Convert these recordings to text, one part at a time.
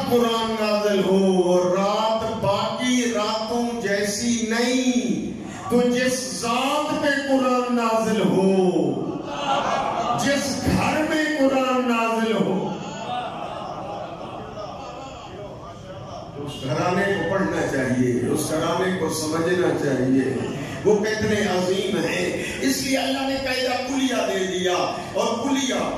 قرآن نازل ہو، وہ رات باقی راتوں جیسی نہیں، تو جس ذات پہ قرآن نازل ہو، جس گھر میں قرآن نازل ہو، اس گھرانے کو پڑھنا چاہیے، اس گھرانے کو سمجھنا چاہیے وہ کتنے عظیم ہیں۔ اس لیے اللہ نے قاعدہ کلیہ دے دیا، اور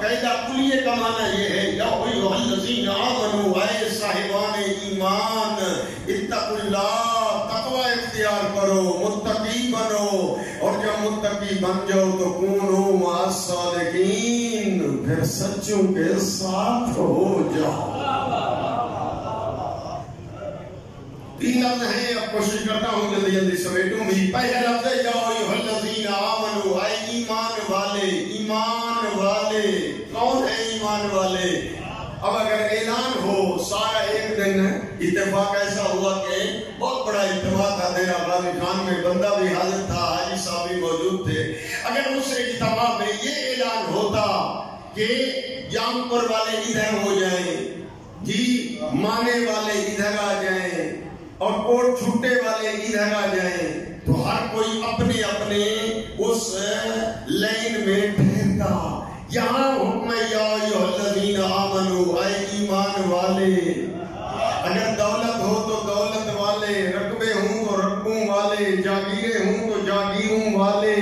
قاعدہ کلیہ کا معنی یہ ہے یا ایھا الذین آمنوا، اے صاحبان ایمان، اتقوا اللہ، تقوی اختیار کرو، متقی بنو، اور جب متقی بن جاؤ تو کونوا مع الصادقین، پھر سچوں کے ساتھ ہو جاؤ۔ تین لفظ ہیں، اب کوشش کرتا ہوں جلدی جلدی سمیٹوں بھی۔ پہلا لفظ ہے یا ایھا الذین آمنوا، اے ایمان والے۔ ایمان والے کون ہے؟ ایمان والے۔ اب اگر اعلان ہو سارا ایک دن، اتفاق ایسا ہوا کہ بہت بڑا اجتماع تھا دیرہ غازی خان میں، بندہ بھی حاضر تھا، حاجی صاحب بھی موجود تھے۔ اگر اس اجتماع میں یہ اعلان ہوتا کہ جام پور والے ادھر ہو جائیں جی، مانے والے ادھر آ جائیں، اور کوٹ چھٹے والے ادھر آ جائیں، تو ہر کوئی اپنے اپنے اس لائن میں ٹھہرتا۔ یہاں حکم یا ایھا الذین آمنوا، اے ایمان والے۔ اگر دولت ہو تو دولت والے، رقبے ہوں تو رقبوں والے، جاگیریں ہوں تو جاگیروں والے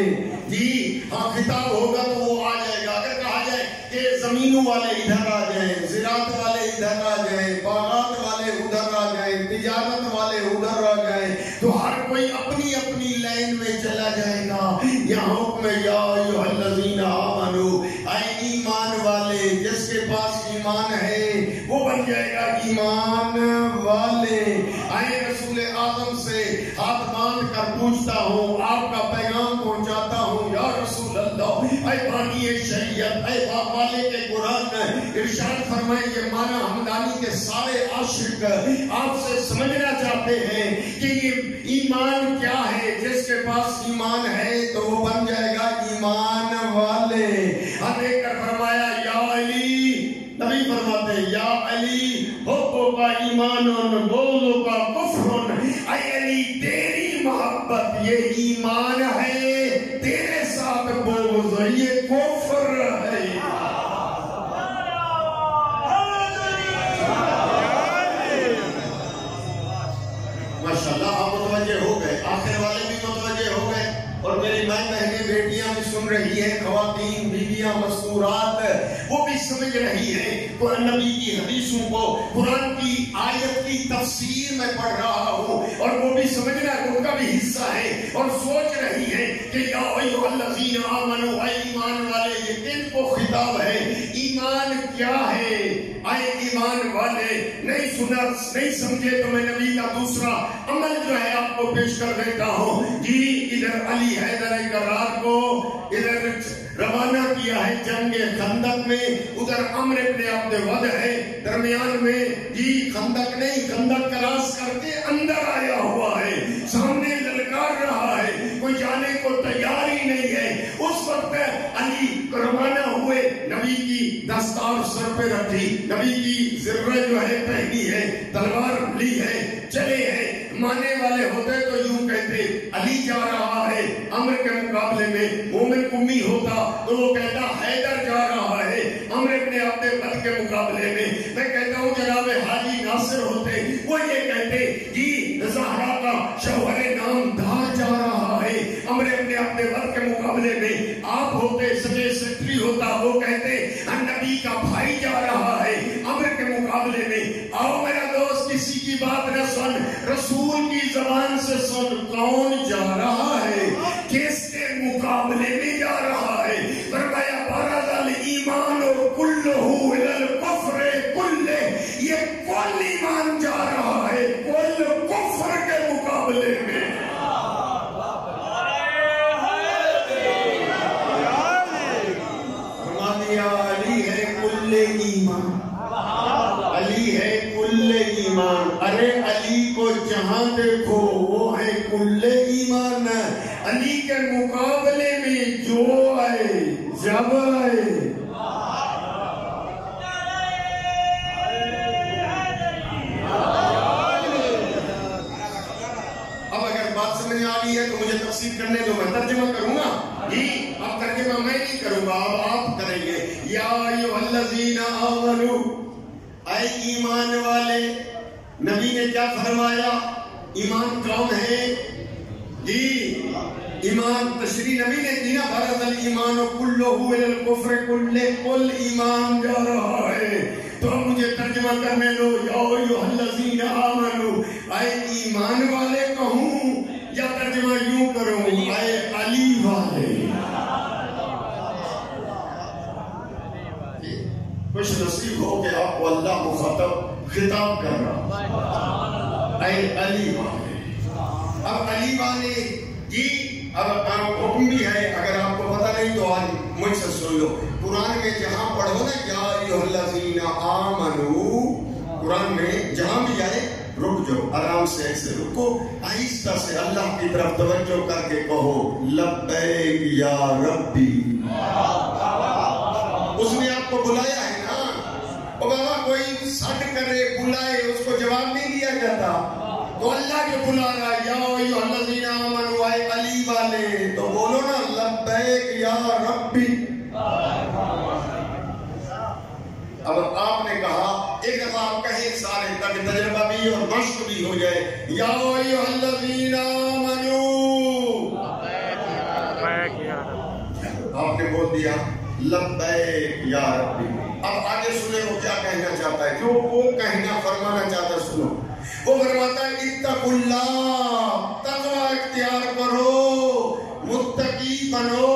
جی، ہاں خطاب ہوگا تو وہ آ جائے گا۔ اگر کہا جائے کہ زمینوں والے ادھر آ جائیں، زراعت والے ادھر آ جائیں، باغات والے ادھر آ جائیں، تجارت والے ادھر آ جائیں، تو ہر کوئی اپنی اپنی لائن میں چلا جائے گا۔ یہاں حکم یا ایھا الذین آمنوا، اے ایمان والے۔ جس کے پاس ایمان ہے وہ بن جائے گا ایمان والے۔ آئے رسول اعظم سے ہاتھ باندھ کر پوچھتا ہوں، آپ کا پیغام پہنچاتا ہوں، یا رسول اللہ، اے بانی شریعت، اے والے کے قرآن، ارشاد فرمائیں کہ مانا ہمدانی کے سارے عاشق آپ سے سمجھنا چاہتے ہیں کہ یہ ایمان کیا ہے۔ جس کے پاس ایمان ہے تو وہ بن جائے گا ایمان والے۔ ہم ایک کر فرمایا یا علی، نبی فرماتے ہیں یا علی، حبوں کا ایمان بغضوں کا کفر، اے علی تیری محبت یہ ایمان ہے، تیرے ساتھ بغض یہ کفر ہے۔ ماشاءاللہ آپ متوجہ ہو گئے، آخر والے بھی متوجہ ہو گئے، اور میری ماں بہنیں بیٹیاں بھی سن رہی ہیں، خواتین بیویاں مذکورات وہ بھی سمجھ رہی ہیں۔ تو نبی کی حدیثوں کو، قرآن کی آیت کی تفسیر میں پڑھ رہا ہوں، اور وہ بھی سمجھنا ان کا بھی حصہ ہے، اور سوچ رہی ہے کہ یا ایھا الذین آمنوا، اے ایمان والے، یہ کن کو خطاب ہے؟ ایمان کیا ہے؟ اے ایمان والے، نہیں سنا نہیں سمجھے تو میں نبی کا دوسرا عمل جو ہے آپ کو پیش کر دیتا ہوں جی۔ ادھر علی حیدر کرار کو ادھر روانہ کیا ہے جنگ خندق میں، ادھر عمرو بن عبد ود ہے درمیان میں جی، خندق نہیں، خندق کراس کر کے اندر آیا ہوا ہے، سامنے للکار رہا ہے، کوئی جانے کو تیار ہی نہیں ہے۔ اس وقت علی روانہ ہوئے، نبی کی دستار سر پہ رکھی، نبی کی زرہ جو ہے پہنی ہے، تلوار لی ہے، چلے ہیں۔ ماننے والے ہوتے تو یوں کہتے علی جا رہا ہے عمرو کے مقابلے میں، مومن امی ہوتا تو وہ کہتا حیدر جا رہا ہے عمرو بن عبد ود کے مقابلے میں۔ میں کہتا ہوں جناب حاجی ناصر ہوتے وہ یہ کہتے جی زہرا کا شوہر نامدار جا رہا ہے عمرو بن عبد ود کے مقابلے میں۔ آپ ہوتے سچے سیکٹری ہوتا وہ کہتے نبی کا بھائی جا رہا ہے عمرو کے مقابلے میں۔ آؤ میرا دوست کسی کی بات نہ سن، رسول کی زبان سے سن، کون جا رہا ہے، کس کے مقابلے میں جا رہا ہے؟ فرمایا بارز الایمان کلہ الی الکفر کلہ، یہ کل ایمان جا رہا ہے کل کفر کے مقابلے میں۔ علی ہے کل ایمان، علی ہے کل ایمان۔ ارے علی کو جہاں دیکھو وہ ہے کل ایمان۔ علی کے مقابلے میں جو آئے جب آئے اے ایمان والے. نبی نے کیا فرمایا؟ ایمان کون ہے جی؟ ایمان تشریح نبی نے کی نا، فرض الایمان کلہ الی الکفر کلہ، کل ایمان جا رہا ہے. تو اب مجھے ترجمہ کرنے دو. یا ایھا الذین آمنوا، اے ایمان والے کہوں یا ترجمہ یوں کروں، اے علی والے. خوش نصیب ہو کہ آپ کو اللہ مخاطب خطاب کر رہا، اے علی والے. اب علی والے جی اب حکم بھی ہے، اگر آپ کو پتہ نہیں تو آج مجھ سے سن لو. قرآن میں جہاں پڑھو نا یا ایھا الذین آمنوا، قرآن میں جہاں بھی آئے رک جاؤ، آرام سے ایسے رکو، آہستہ سے اللہ کی طرف توجہ کر کے کہو لبیک یا ربی. اس نے آپ کو بلایا ہے نا. اور بابا کوئی سٹ کرے بلائے اس کو جواب نہیں دیا جاتا، تو اللہ جو بلا رہا یا ایھا الذین آمنوا، اے علی والے، تو بولو نا لبیک یا ربی. اب آپ نے کہا، ایک دفعہ آپ کہیں سارے تک تجربہ بھی اور مشق بھی ہو جائے، یا ایھا الذین آمنوا، آپ نے بول دیا لبیک یا ربی. اب آگے سنیں وہ کیا کہنا چاہتا ہے، جو وہ کہنا فرمانا چاہتا ہے سنو. وہ فرماتا ہے اتقوا اللہ، تقوی اختیار کرو، متقی بنو.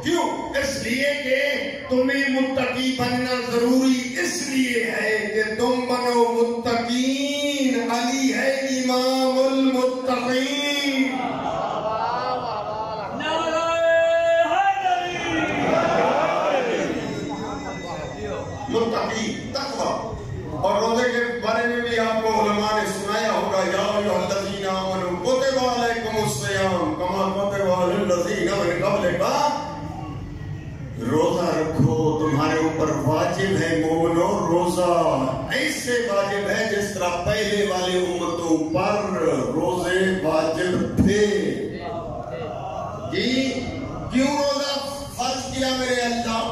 کیوں؟ اس لیے کہ تمہیں متقی بننا ضروری اس لیے ہے کہ تم بنو متقین. علی ہے امام المتقین. متقی تقوی. اور روزے کے بارے میں بھی آپ کو علماء نے سنایا ہوگا، یا ایھا الذین آمنوا کتب علیکم الصیام کما کتب علی الذین من قبلکم. روزہ رکھو، تمہارے اوپر واجب ہے مومنو روزہ. ایسے واجب ہے جس طرح پہلے والے امتوں پر روزے واجب تھے. جی کیوں روزہ فرض کیا میرے اللہ؟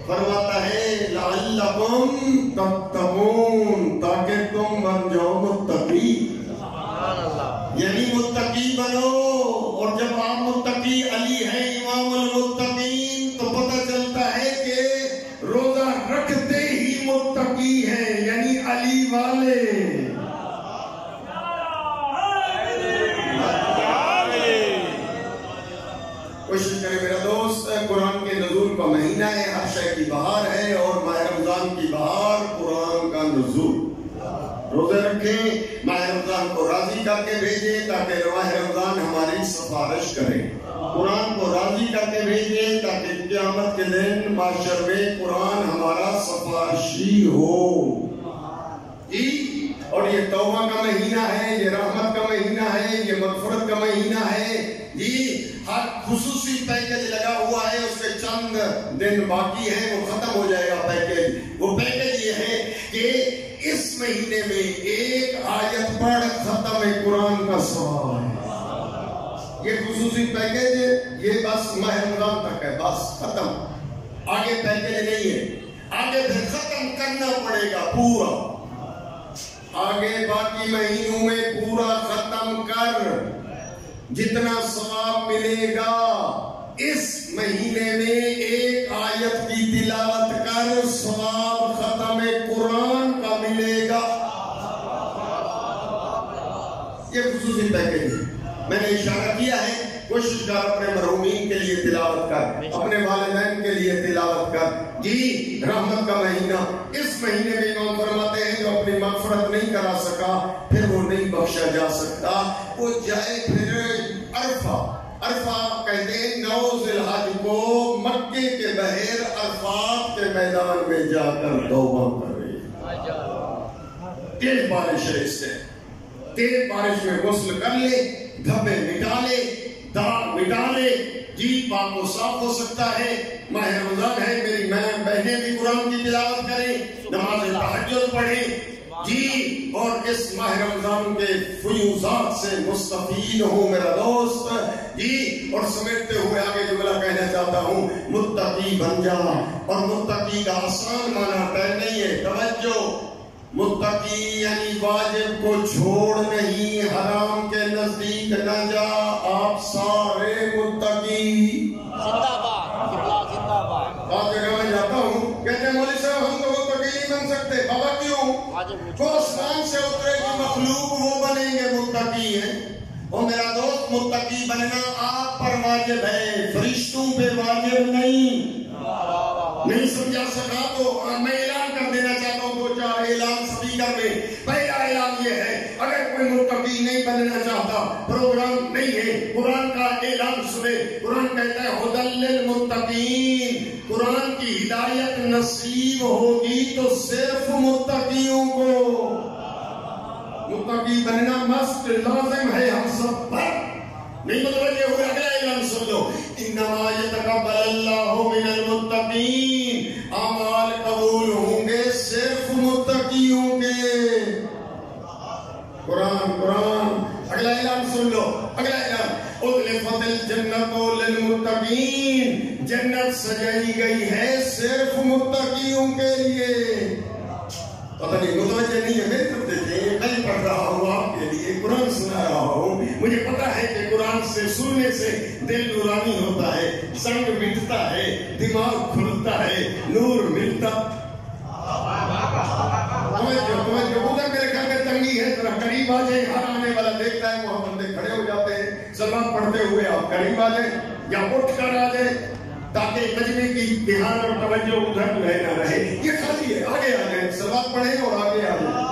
فرماتا ہے لعلکم تتقون، تاکہ تم بن جاؤ متقی. یعنی متقی بنو. اور جب آپ متقی علی ہیں امام المتقین، تو پتہ چلتا ہے کہ روزہ رکھتے ہی متقی ہیں، یعنی علی والے. کوشش کرے میرا دوست، قرآن کے نزول کا مہینہ ہے، ہر شے کی بہار ہے، اور ماہ رمضان کی بہار قرآن کا نزول. روزے رکھیں، ماہ رمضان کو راضی کر کے بھیجیں تاکہ ماہ رمضان ہماری سفارش کرے. قرآن کو راضی کر کے بھیجیں تاکہ قیامت کے دن معاشر میں قرآن ہمارا سفارشی ہو. اور یہ توبہ کا مہینہ ہے، یہ رحمت کا مہینہ ہے، یہ مغفرت کا مہینہ ہے. ہر خصوصی پیکج لگا ہوا ہے، اس کے چند دن باقی ہیں، وہ ختم ہو جائے گا پیکج. وہ پیکج یہ ہے کہ اس مہینے میں ایک آیت پڑھ ختم قرآن کا ثواب ہے. یہ خصوصی پیکج ہے، یہ بس ماہ رمضان تک ہے، بس ختم. آگے پیکج نہیں ہے، آگے پھر ختم کرنا پڑے گا پورا. آگے باقی مہینوں میں پورا ختم کر، جتنا ثواب ملے گا اس مہینے میں ایک آیت کی تلاوت کر ثواب ختم قرآن کا ملے گا. یہ خصوصی پیکج ہے. میں نے اشارہ کیا ہے، کوشش کر اپنے مرحومین کے لیے تلاوت کر، اپنے والدین کے لیے تلاوت کر. جی رحمت کا مہینہ، اس مہینے میں امام فرماتے ہیں جو اپنی مغفرت نہیں کرا سکا پھر وہ نہیں بخشا جا سکتا. وہ جائے پھر عرفہ. عرفہ کہتے ہیں 9 ذی الحج کو مکے کے بحیر عرفات کے میدان میں جا کر توبہ کرے. تیز بارش ہے، اس سے تیز بارش میں غسل کر لے، دھبے مٹا لے، داغ مٹا لے. جی پاک و صاف ہو سکتا ہے. ماہ رمضان ہے، میری بہنیں بھی قرآن کی تلاوت کریں، نماز تہجد پڑھیں. جی اور اس ماہ رمضان کے فیوزات سے مستفید ہوں میرا دوست جی. اور سمیٹتے ہوئے آگے جملہ کہنا چاہتا ہوں متقی بن جا. اور متقی کا آسان معنی طے نہیں ہے. توجہ, متقی یعنی واجب کو چھوڑ نہیں, حرام کے نزدیک نہ جا. آپ سارے متقی زندہ باد زندہ باد. آپ جگہ میں جاتا ہوں کہتے ہیں مولوی صاحب ہم تو متقی نہیں بن سکتے. بابا کیوں؟ جو آسمان سے اترے گی مخلوق وہ بنیں گے متقی ہیں. اور میرا دوست متقی بننا آپ پر واجب ہے, فرشتوں پہ واجب نہیں. نہیں سمجھا سکا تو میں اعلان کر دینا چاہتا ہوں, 2-4 اعلان سپیکر میں. پہلا اعلان یہ ہے, اگر کوئی متقی نہیں بننا چاہتا, پروگرام نہیں ہے, قرآن کا اعلان سنے. قرآن کہتا ہے ہدی للمتقین, قرآن کی ہدایت نصیب ہوگی تو صرف متقیوں کو. متقی بننا مست لازم ہے ہم سب پر. نہیں متوجہ ہوئے, اگلا اعلان سن لو, انما یتقبل اللہ من المتقین, اعمال قبول ہوں گے صرف متقیوں کے. قرآن. اگلا اعلان سن لو, اگلا اعلان, ازلفت الجنت للمتقین, جنت سجائی گئی ہے صرف متقیوں کے لیے. پتہ نہیں متوجہ نہیں ہے, میری طرف دیکھیں, میں پڑھ رہا ہوں آپ کے لیے, قرآن سنا رہا ہوں. مجھے پتا ہے کہ قرآن سے سننے سے دل نورانی ہوتا ہے, سنگ مٹتا ہے, دماغ کھلتا ہے, نور ملتا. ادھر میرے گھر میں تنگی ہے, ذرا قریب آ جائیں. ہر آنے والا دیکھتا ہے وہاں بندے کھڑے ہو جاتے ہیں. سلام پڑھتے ہوئے آپ قریب آ جائیں یا اٹھ کر آ جائیں تاکہ مجمع کی دھیان اور توجہ ادھر نہ رہے. یہ خالی ہے, آگے آ جائیں, سلام پڑھیں اور آگے آ جائیں.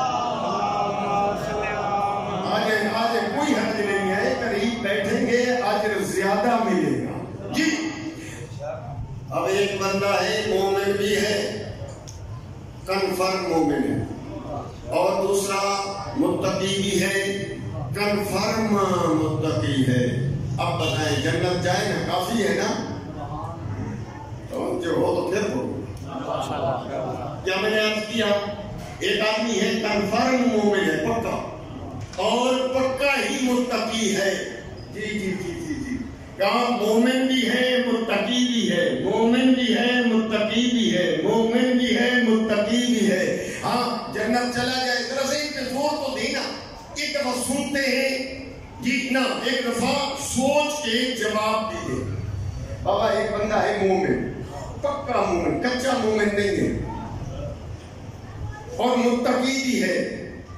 آج کوئی حرج نہیں ہے, قریب بیٹھیں گے اجر زیادہ ملے گا جی. اب ایک بندہ ہے مومن بھی ہے, کنفرم مومن ہے, اور دوسرا متقی بھی ہے, کنفرم متقی ہے. اب بتائیں جنت جائے نا, کافی ہے نا, تو جو ہو تو پھر ہو. کیا میں نے عرض کیا, ایک آدمی ہے کنفرم مومن ہے, پکا, اور پکا ہی متقی ہے. جی جی جی جی جی, کہاں مومن بھی ہے متقی بھی ہے, مومن بھی ہے متقی بھی ہے, مومن بھی ہے متقی بھی ہے. ہاں جنت چلا جائے, ذرا سے ان پہ زور تو دینا. ایک دفعہ سنتے ہیں جیتنا, ایک دفعہ سوچ کے جواب دیتے. بابا ایک بندہ ہے مومن, پکا مومن, کچا مومن نہیں ہے, اور متقی بھی ہے.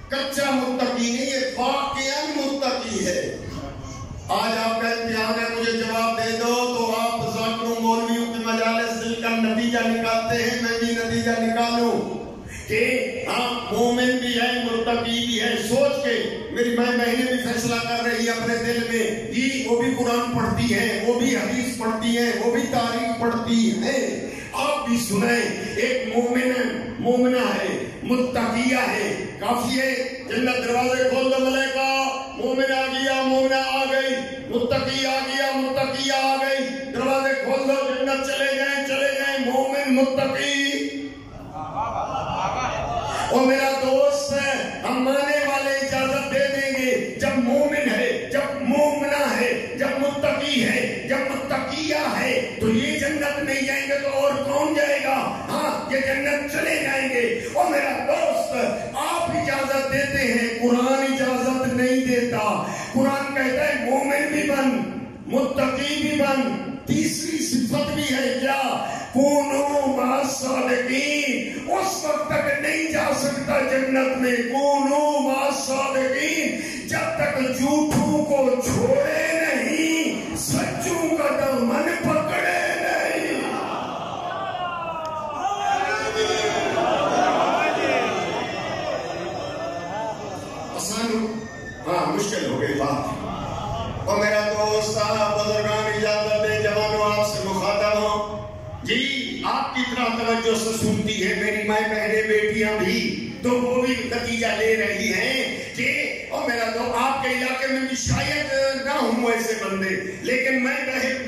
کچا متقی نہیں ہے, واقعاً متقی ہے. آج آپ کا امتحان ہے, مجھے جواب دے دو, تو آپ ذاکروں مولویوں کی مجالس دل کا نتیجہ نکالتے ہیں, میں بھی نتیجہ نکالوں کہ ہاں مومن بھی ہے متقی بھی ہے. سوچ کے میری بہنیں بھی فیصلہ کر رہی ہے اپنے دل میں جی, وہ بھی قرآن پڑھتی ہیں, وہ بھی حدیث پڑھتی ہیں, وہ بھی تاریخ پڑھتی ہیں. آپ بھی سنیں, ایک مومنہ ہے, متقیہ ہے, کافی ہے. جنت دروازے کھول دو ملائکہ, مومن آ گیا, مومنہ آ گئی, متقی آ گیا, متقیہ آ گئی, دروازے کھول دو, جنت چلے گئے, مومن متقی. اور میرا دوست ہے, ہم مانے والے اجازت دے دیں گے, جب مومن ہے, جب مومنہ ہے, جب متقی ہے, جب متقیہ ہے, تو یہ جنت نہیں جائیں گے تو اور کون جائے گا؟ ہاں یہ جنت چلے جائیں گے. اور میرا دوست آپ اجازت دیتے ہیں, قرآن اجازت نہیں دیتا. قرآن کہتا ہے مومن بھی بن, متقی بھی بن. تیسری صفت بھی ہے کیا, کونو مع الصادقین. اس وقت تک نہیں جا سکتا جنت میں کونو مع الصادقین جب تک جھوٹوں کو چھوڑے نہیں, سچوں کا دامن پکڑے نہیں. آسان ہاں مشکل ہو گئی بات. اور میرا دوست بزرگان اجازت دے, جوانوں آپ سے مخاطب ہوں جی, آپ کی طرح توجہ سے سنتی ہے میری ماں بہنیں بیٹیاں بھی, تو وہ بھی نتیجہ لے رہی ہیں کہ اور میرا تو آپ کے علاقے میں بھی شاید نہ ہوں ایسے بندے, لیکن میں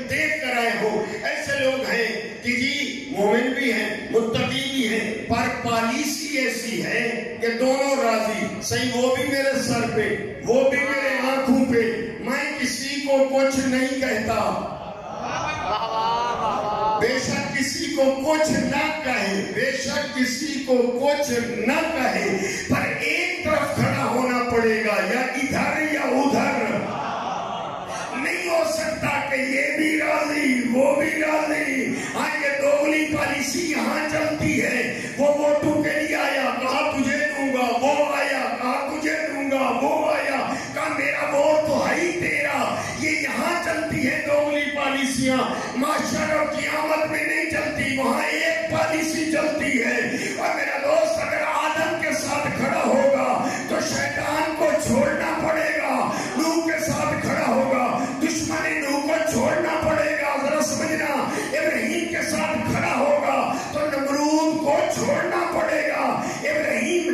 دیکھ کر آئے ہوں ایسے لوگ ہیں کہ جی مومن بھی ہیں متقی بھی ہیں, پر پالیسی ایسی ہے کہ دونوں راضی صحیح وہ بھی میرے سر پہ، وہ بھی میرے آنکھوں پہ، میں کسی کو کچھ نہیں کہتا، بے شک کسی کو کچھ نہ کہے، بے شک کسی کو کچھ نہ کہے، پر ایک طرف کھڑا ہونا پڑے گا، یا ادھر یا ادھر، نہیں ہو سکتا کہ یہ بھی راضی وہ بھی راضی۔ ہاں یہ دوگلی پالیسی یہاں چلتی ہے، وہ ووٹوں کے لیے آیا کہا تجھے دوں گا، وہ آیا کہا تجھے دوں گا، وہ آیا کہا میرا ووٹ تو ہے ہی تیرا، یہ یہاں چلتی ہے دوگلی پالیسیاں، معاشر اور قیامت میں نہیں چلتی، وہاں ایک پالیسی چلتی ہے۔ اور میرا دوست اگر آدم کے ساتھ کھڑا ہوگا تو شیطان کو چھوڑنا پڑے گا، نوح کے ساتھ کھڑا ہوگا دشمن نوح کو چھوڑنا پڑے گا، ذرا سمجھنا، ابراہیم کے ساتھ کھڑا ہوگا تو نمرود کو چھوڑنا پڑے گا، ابراہیم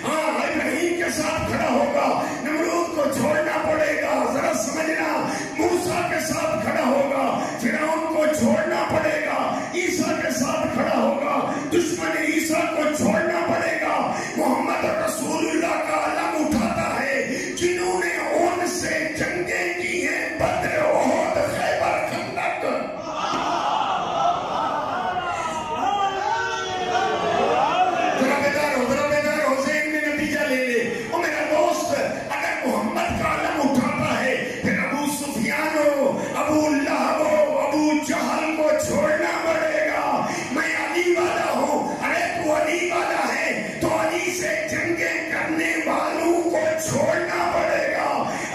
ابراہیم کے ساتھ کھڑا ہوگا نمرود کو چھوڑنا پڑے گا، ذرا سمجھنا، موسیٰ کے ساتھ کھڑا ہوگا فرعون کو چھوڑنا پڑے گا، عیسیٰ کے ساتھ کھڑا ہوگا دشمن عیسیٰ کو چھوڑنا پڑے گا۔ محمد رسول اللہ کا علم اٹھاتا ہے جنہوں نے ان سے جنگیں کی ہیں، بدر، احد، خیبر، خندق۔ ذرا بیدار ہو ذہن میں نتیجہ لے لے۔ اور میرا دوست اگر محمد کا علم اٹھاتا ہے پھر ابو سفیان ہو، ابو لہب ہو، ابو جہل کو چھوڑنا پڑے گا۔ میں علی والا ہوں، ارے تو علی والا ہے تو علی سے جنگیں کرنے والوں کو چھوڑنا پڑے گا۔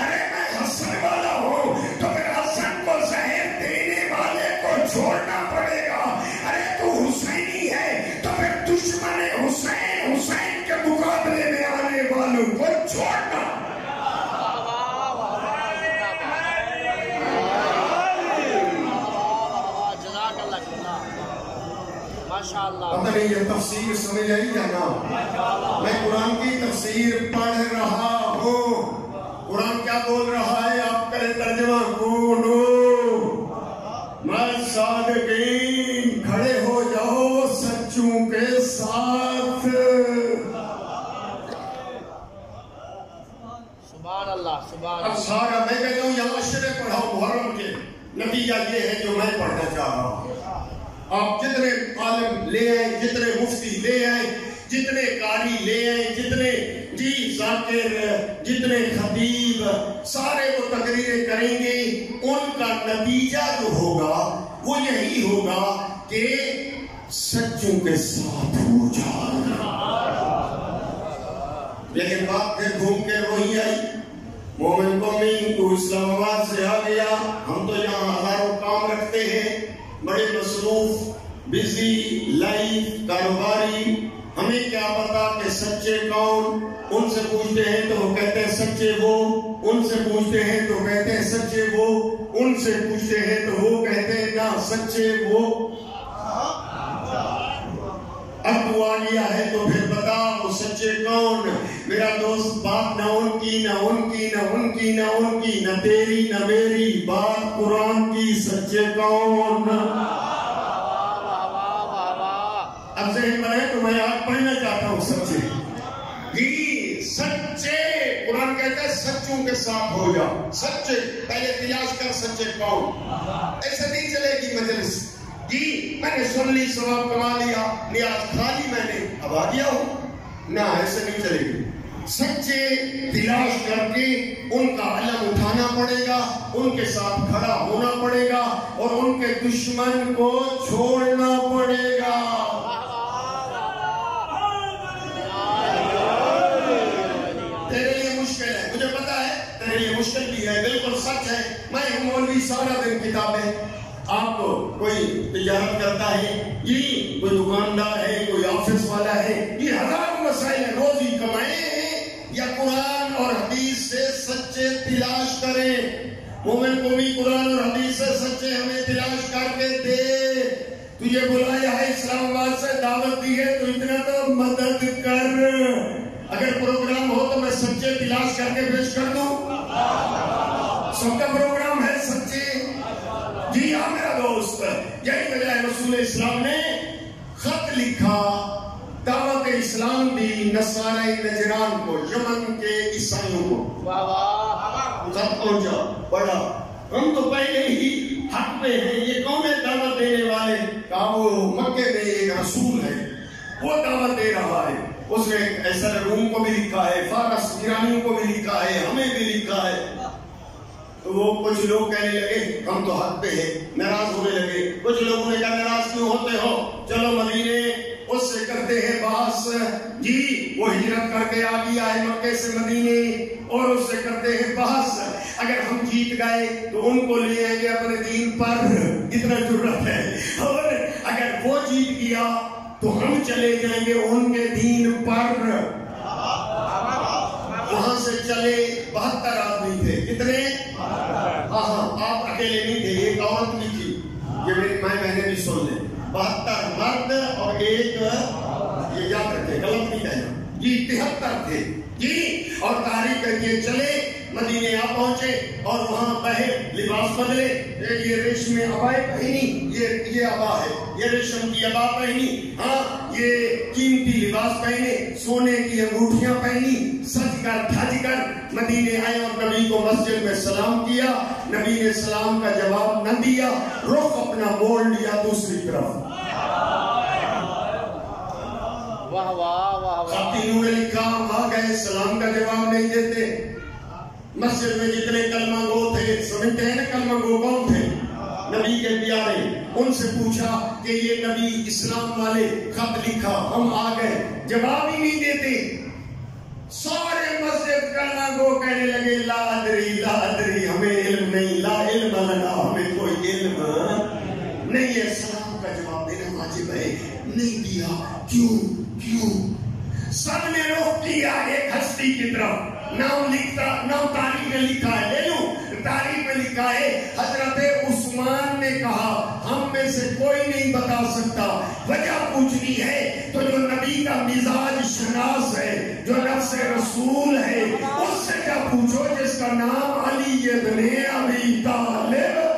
ارے میں حسن والا ہوں تو پھر حسن کو زہر دینے والے کو چھوڑنا پڑے گا۔ ارے تو حسینی ہے تو پھر دشمن حسین کے مقابلے میں آنے والوں کو چھوڑنا۔ پتہ نہیں یہ تفسیر سمجھ آئی یا نہ؟ میں قرآن کی تفسیر پڑھ رہا ہوں، قرآن کیا بول رہا ہے آپ کریں ترجمہ، کونو مع الصادقین، کھڑے ہو جاؤ سچوں کے ساتھ۔ سبحان اللہ، سبحان اب اللہ۔ سارا میں کہتا ہوں یہاں اشرے پڑھاؤ محرم کے، نتیجہ یہ ہے جو میں پڑھنا چاہ رہا ہوں۔ آپ جتنے عالم لے آئیں، جتنے مفتی لے آئیں، جتنے قاری لے آئیں، جتنے ذاکر، جتنے خطیب، سارے وہ تقریریں کریں گے، ان کا نتیجہ جو ہوگا وہ یہی ہوگا کہ سچوں کے ساتھ ہو جانا۔ لیکن بات پھر گھوم کے وہی آئی، مومن قومی تو اسلام آباد سے آ گیا، ہم تو یہاں ہزاروں کام رکھتے ہیں، بڑے مصروف، بزی لائف، کاروباری، ہمیں کیا پتا کہ سچے کون؟ ان سے پوچھتے ہیں تو وہ کہتے ہیں سچے وہ، ان سے پوچھتے ہیں تو کہتے ہیں سچے وہ، ان سے پوچھتے ہیں تو وہ کہتے ہیں نہ سچے وہ۔ اب تو آ گیا ہے تو پھر بتا وہ سچے کون؟ میرا دوست بات نہ ان کی، نہ ان کی، نہ ان کی، نہ ان کی، نہ تیری نہ میری، بات قرآن کی، سچے کون؟ اب ذہن میں ہے تو میں آج پڑھنا چاہتا ہوں سچے، سچے قرآن کہتا ہے سچوں کے ساتھ ہو جاؤ، سچے پہلے تلاش کر سچے کون۔ ایسے نہیں چلے گی مجلس، میں نے سن لی، ثواب کما لیا، نیاز کھا لی میں نے، اب آ گیا ہوں، نہ ایسے نہیں چلے گی۔ سچے تلاش کر کے ان کا علم اٹھانا پڑے گا، ان کے ساتھ کھڑا ہونا پڑے گا، اور ان کے دشمن کو چھوڑنا پڑے گا۔ تیرے لیے مشکل ہے، مجھے پتا ہے تیرے لیے مشکل بھی ہے، بالکل سچ ہے۔ میں ہوں مولوی، سارا دن کتابیں، آپ کو کوئی تجارت کرتا ہے، یہ کوئی دکاندار ہے، کوئی آفس والا ہے، یہ ہزاروں مسائل ہیں، روزی کمائیں یا قرآن اور حدیث سے سچے تلاش کریں۔ مومن کو بھی قرآن اور حدیث سے سچے ہمیں تلاش کر کے دے۔ تجھے بلایا ہے اسلام آباد سے، دعوت دی ہے تو اتنا تو مدد کر، اگر پروگرام ہو تو میں سچے تلاش کر کے پیش کر دوں۔ سب کا پروگرام ہے سچے، جی ہاں میرا دوست، یہی وجہ ہے رسول اسلام نے خط لکھا، دعوت اسلام دی، نصارہ نجران کو، یمن کے عیسائیوں کو خط پہنچا بڑا، ہم تو پہلے ہی حق پہ ہیں، یہ کون ہے دعوت دینے والے؟ کہا وہ مکے میں ایک رسول ہے، وہ دعوت دے رہا ہے، اس نے ایسا روم کو بھی لکھا ہے، فارس ایرانیوں کو بھی لکھا ہے، ہمیں بھی لکھا ہے۔ تو وہ کچھ لوگ کہنے لگے ہم تو حق پہ ہیں، ناراض ہونے لگے۔ کچھ لوگوں نے کہا ناراض کیوں ہوتے ہو، چلو مدینے اس سے کرتے ہیں بحث، جی وہ ہجرت کر کے آ گیا ہے مکے سے مدینے، اور اس سے کرتے ہیں بحث، اگر ہم جیت گئے تو ان کو لے آئیں گے اپنے دین پر، اتنا جرأت ہے، اور اگر وہ جیت گیا تو ہم چلے جائیں گے ان کے دین پر۔ وہاں سے چلے 72 آدمی تھے، کتنے؟ ہاں آپ اکیلے نہیں تھے، ایک عورت بھی تھی، یہ میں نے بھی سن لے، 72 مرد اور ایک، یہ یاد رکھے غلط نہیں کہنا جی، 73 تھے جی، اور تاریخ کر کے چلے مدینے آ پہنچے، اور وہاں پہلے لباس بدلے، یہ ریشم عبائے پہنی، یہ عبا ہے، یہ ریشم کی عبا پہنی، ہاں یہ قیمتی لباس پہنے، سونے کی انگوٹھیاں پہنی، سج کر دھج کر مدینے آئے اور نبی کو مسجد میں سلام کیا۔ نبی نے سلام کا جواب نہ دیا، رخ اپنا موڑ لیا دوسری طرف۔ خاتینوں نے لکھا آ گئے، سلام کا جواب نہیں دیتے۔ مسجد میں جتنے کلمہ گو تھے، سمجھتے ہیں نا کلمہ گو کون تھے؟ نبی کے پیارے، ان سے پوچھا کہ یہ نبی اسلام والے خط لکھا، ہم آ گئے، جواب ہی نہیں دیتے۔ سارے مسجد کلمہ گو کہنے لگے لا ادری لا ادری، ہمیں علم نہیں، لا علم لنا، ہمیں کوئی علم نہیں ہے۔ سلام کا جواب دینا واجب ہے، نہیں دیا، کیوں؟ سب نے رخ کیا ایک ہستی کی طرف، نام لکھتا، نام تاریخ میں لکھا ہے، لے لوں تاریخ میں لکھا ہے، حضرت عثمان نے کہا ہم میں سے کوئی نہیں بتا سکتا، وجہ پوچھنی ہے تو جو نبی کا مزاج شناس ہے، جو نفس رسول ہے، اس سے کیا پوچھو جس کا نام علی ابن ابی طالب۔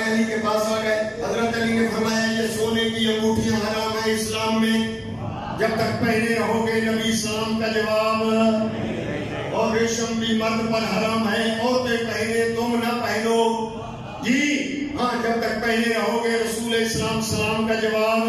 علی کے پاس آ گئے، حضرت علی نے فرمایا یہ سونے کی انگوٹھیاں حرام ہے اسلام میں، جب تک پہنے رہو گے۔ نبی اسلام کا جواب، اور ریشم بھی مرد پر حرام ہے، عورتیں پہنے تم نہ پہنو جی، ہاں جب تک پہنے رہو گے۔ رسول اسلام سلام کا جواب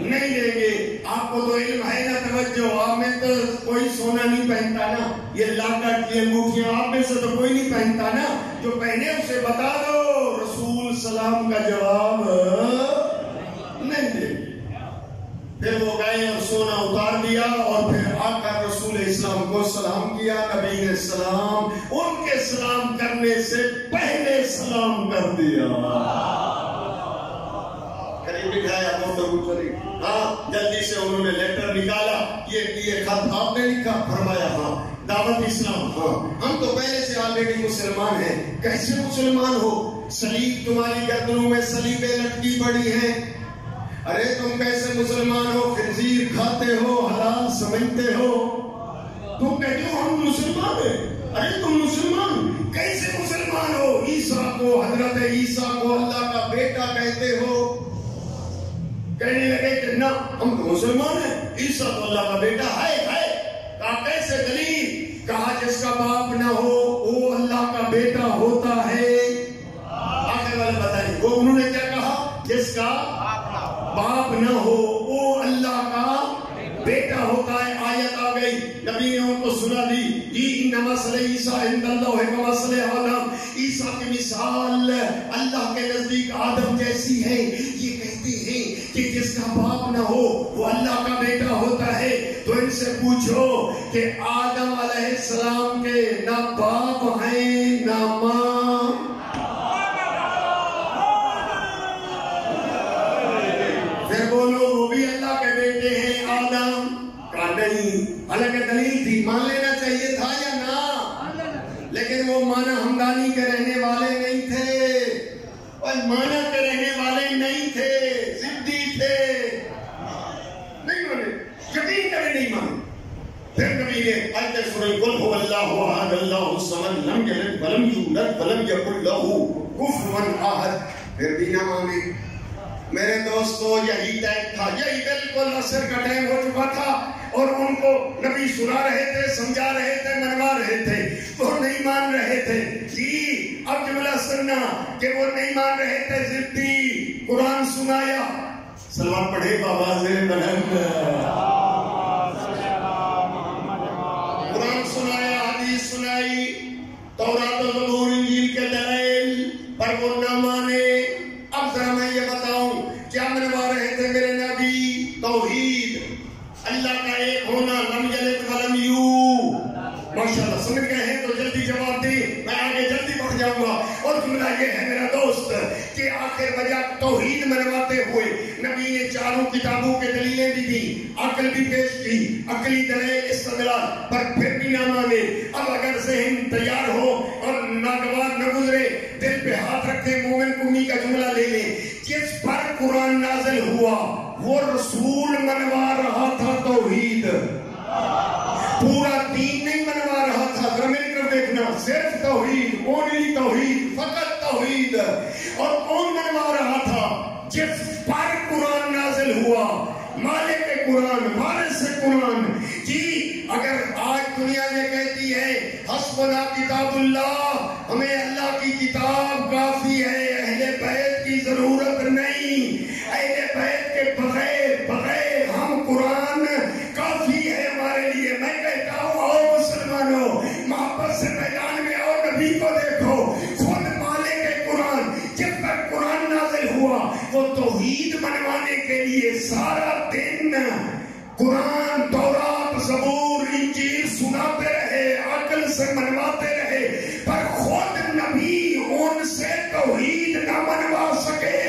نہیں دیں گے۔ آپ کو تو علم ہے نا، توجہ، آپ میں تو کوئی سونا نہیں پہنتا نا، یہ لاکٹ کی انگوٹھیاں آپ میں سے تو کوئی نہیں پہنتا نا، جو پہنے اسے بتا دو۔ رسول سلام کا جواب نہیں دے۔ پھر وہ گئے اور سونا اتار دیا، اور پھر آ کر رسول اسلام کو سلام کیا۔ نبی نے سلام ان کے سلام کرنے سے پہلے سلام کر دیا۔ ہاں جلدی سے انہوں نے لیٹر نکالا، یہ خط آپ نے لکھا؟ فرمایا ہاں۔ دعوت اسلام، ہاں ہم تو پہلے سے آلریڈی مسلمان ہیں۔ کیسے مسلمان ہو؟ صلیب تمہاری گردنوں میں صلیبیں لٹکی پڑی ہیں۔ ارے تم کیسے مسلمان ہو؟ خنزیر کھاتے ہو، حلال سمجھتے ہو، تم کہتے ہو ہم مسلمان ہیں۔ ارے تم مسلمان کیسے مسلمان ہو؟ عیسیٰ کو، حضرت عیسیٰ کو اللہ کا بیٹا کہتے ہو۔ کہنے لگے کہ نہ ہم تو مسلمان ہیں، عیسیٰ تو اللہ کا بیٹا ہے۔ کہا کیسے دلیل؟ کہا جس کا باپ نہ ہو وہ اللہ کا بیٹا ہوتا ہے۔ آخر والا بتائیں، وہ انہوں نے کیا کہا؟ جس کا باپ نہ ہو وہ اللہ کا بیٹا ہوتا ہے۔ آیت آ گئی، نبی نے ان کو سنا دی، انما مثل عیسیٰ عند اللہ کمثل آدم، عیسیٰ کی مثال اللہ کے نزدیک آدم جیسی ہے۔ یہ کہتے ہیں کہ جس کا باپ نہ ہو وہ اللہ کا بیٹا ہوتا ہے۔ تو ان سے پوچھو کہ آدم علیہ السلام کے نہ باپ ہیں نہ ماں، پھر بولو وہ بھی اللہ کے بیٹے ہیں آدم؟ کہا نہیں، حالانکہ دلیل تھی، مان لینا چاہیے تھا یا نہ، لیکن وہ مانا ہمدانی کے رہنے والے نہیں تھے، اور مانا کے رہنے والے نہیں تھے، ضدی تھے، نہیں مانے، یقین کرے نہیں مانے۔ پھر نبی نے آیت سورہ قل هو اللہ احد اللہ الصمد لم یلد ولم یولد ولم یکن لہ کفوا احد، پھر بھی نہ مانے. میرے دوستو یہی ٹائم تھا, یہی بالکل عصر کا ٹائم ہو چکا تھا, اور ان کو نبی سنا رہے تھے, سمجھا رہے تھے, منوا رہے تھے, وہ نہیں مان رہے تھے. جی اب جملہ سننا کہ وہ نہیں مان رہے تھے, ضدی. قرآن سنایا, سلوات پڑھے بابا سے بلند. قرآن سنایا, حدیث سنائی, تورات و زبور انجیل کے دلائل پر وہ نہ مانے. اب ذرا میں یہ بتاؤں کیا منوا رہے تھے میرے نبی؟ توحید, اللہ کا ایک ہونا, لم یلد ولم یولد. ماشاءاللہ سمجھ گئے ہیں تو جلدی جواب دیں, میں آگے جلدی بڑھ جاؤں گا. اور جملہ یہ ہے میرا دوست کہ آخر وجہ توحید منواتے ہوئے نبی نے چاروں کتابوں کے دلیلیں بھی دی, عقل بھی پیش کی, عقلی دلیل استدلال, پر پھر بھی نہ مانے. اب اگر ذہن تیار ہو اور ناگوار نہ گزرے, دل پہ ہاتھ رکھے, مومن کمی کا جملہ لے لیں. جس پر قرآن نازل ہوا وہ رسول منوا رہا تھا توحید, پورا دین نہیں منوا رہا تھا. ذرا مل کر دیکھنا, صرف توحید, اونلی توحید, فقط توحید. اور کون منوا رہا تھا؟ جس پر قرآن نازل ہوا, مالک قرآن, وارث قرآن. جی اگر آج دنیا یہ کہتی ہے حسبنا کتاب اللہ, ہمیں اللہ کی کتاب کافی ہے, اہل بیت کی ضرورت نہیں, اہل بیت کے بغیر ہم قرآن کافی ہے ہمارے لیے. میں کہتا ہوں آؤ مسلمانوں, محبت سے میدان میں آؤ, نبی کو دیکھو, خود مالک قرآن جب تک قرآن نازل ہوا وہ توحید منوانے کے لیے سارا دن قرآن, تورات, زبور, انجیل سناتے رہے, عقل سے منواتے رہے, پر خود نبی ان سے توحید نہ منوا سکے,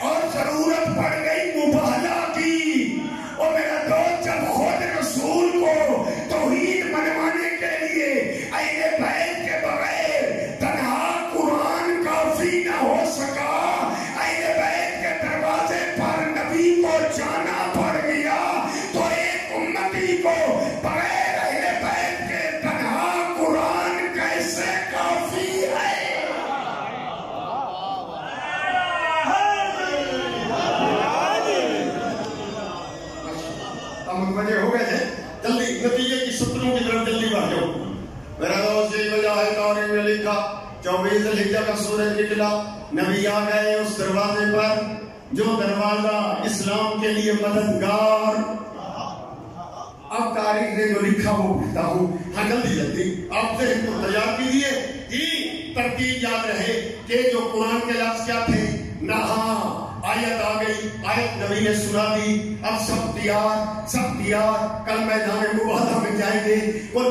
اور ضرورت پڑ گئی مباہلہ کی. اور میرا دوست جب خود رسول کو توحید منوانے کے لیے اہل بیت کے بغیر تنہا قرآن کافی نہ ہو سکا, اہل بیت کے دروازے پر نبی کو جانا پڑ گیا, تو ایک امتی کو بغیر اہل بیت کے تنہا قرآن کیسے کافی ہے؟ متوجہ ہو گئے تھے؟ جلدی نتیجے کی سطروں کی طرف جلدی بڑھ جاؤ. میرا دوست یہی وجہ ہے تاریخ میں لکھا 24 ذوالحجہ کا سورج نکلا, نبی آ گئے اس دروازے پر جو دروازہ اسلام کے لیے مددگار. اب تاریخ نے جو لکھا وہ پڑھتا ہوں. ہاں جلدی آپ ذہن کو تیار کیجیے. جی ترتیب یاد رہے کہ جو قرآن کے لفظ کیا تھے, نہا, آیت آ گئی, آیت نبی نے سنا دی, اب سب تیار, کل میدان مباہلہ میں جائیں گے. قُلْ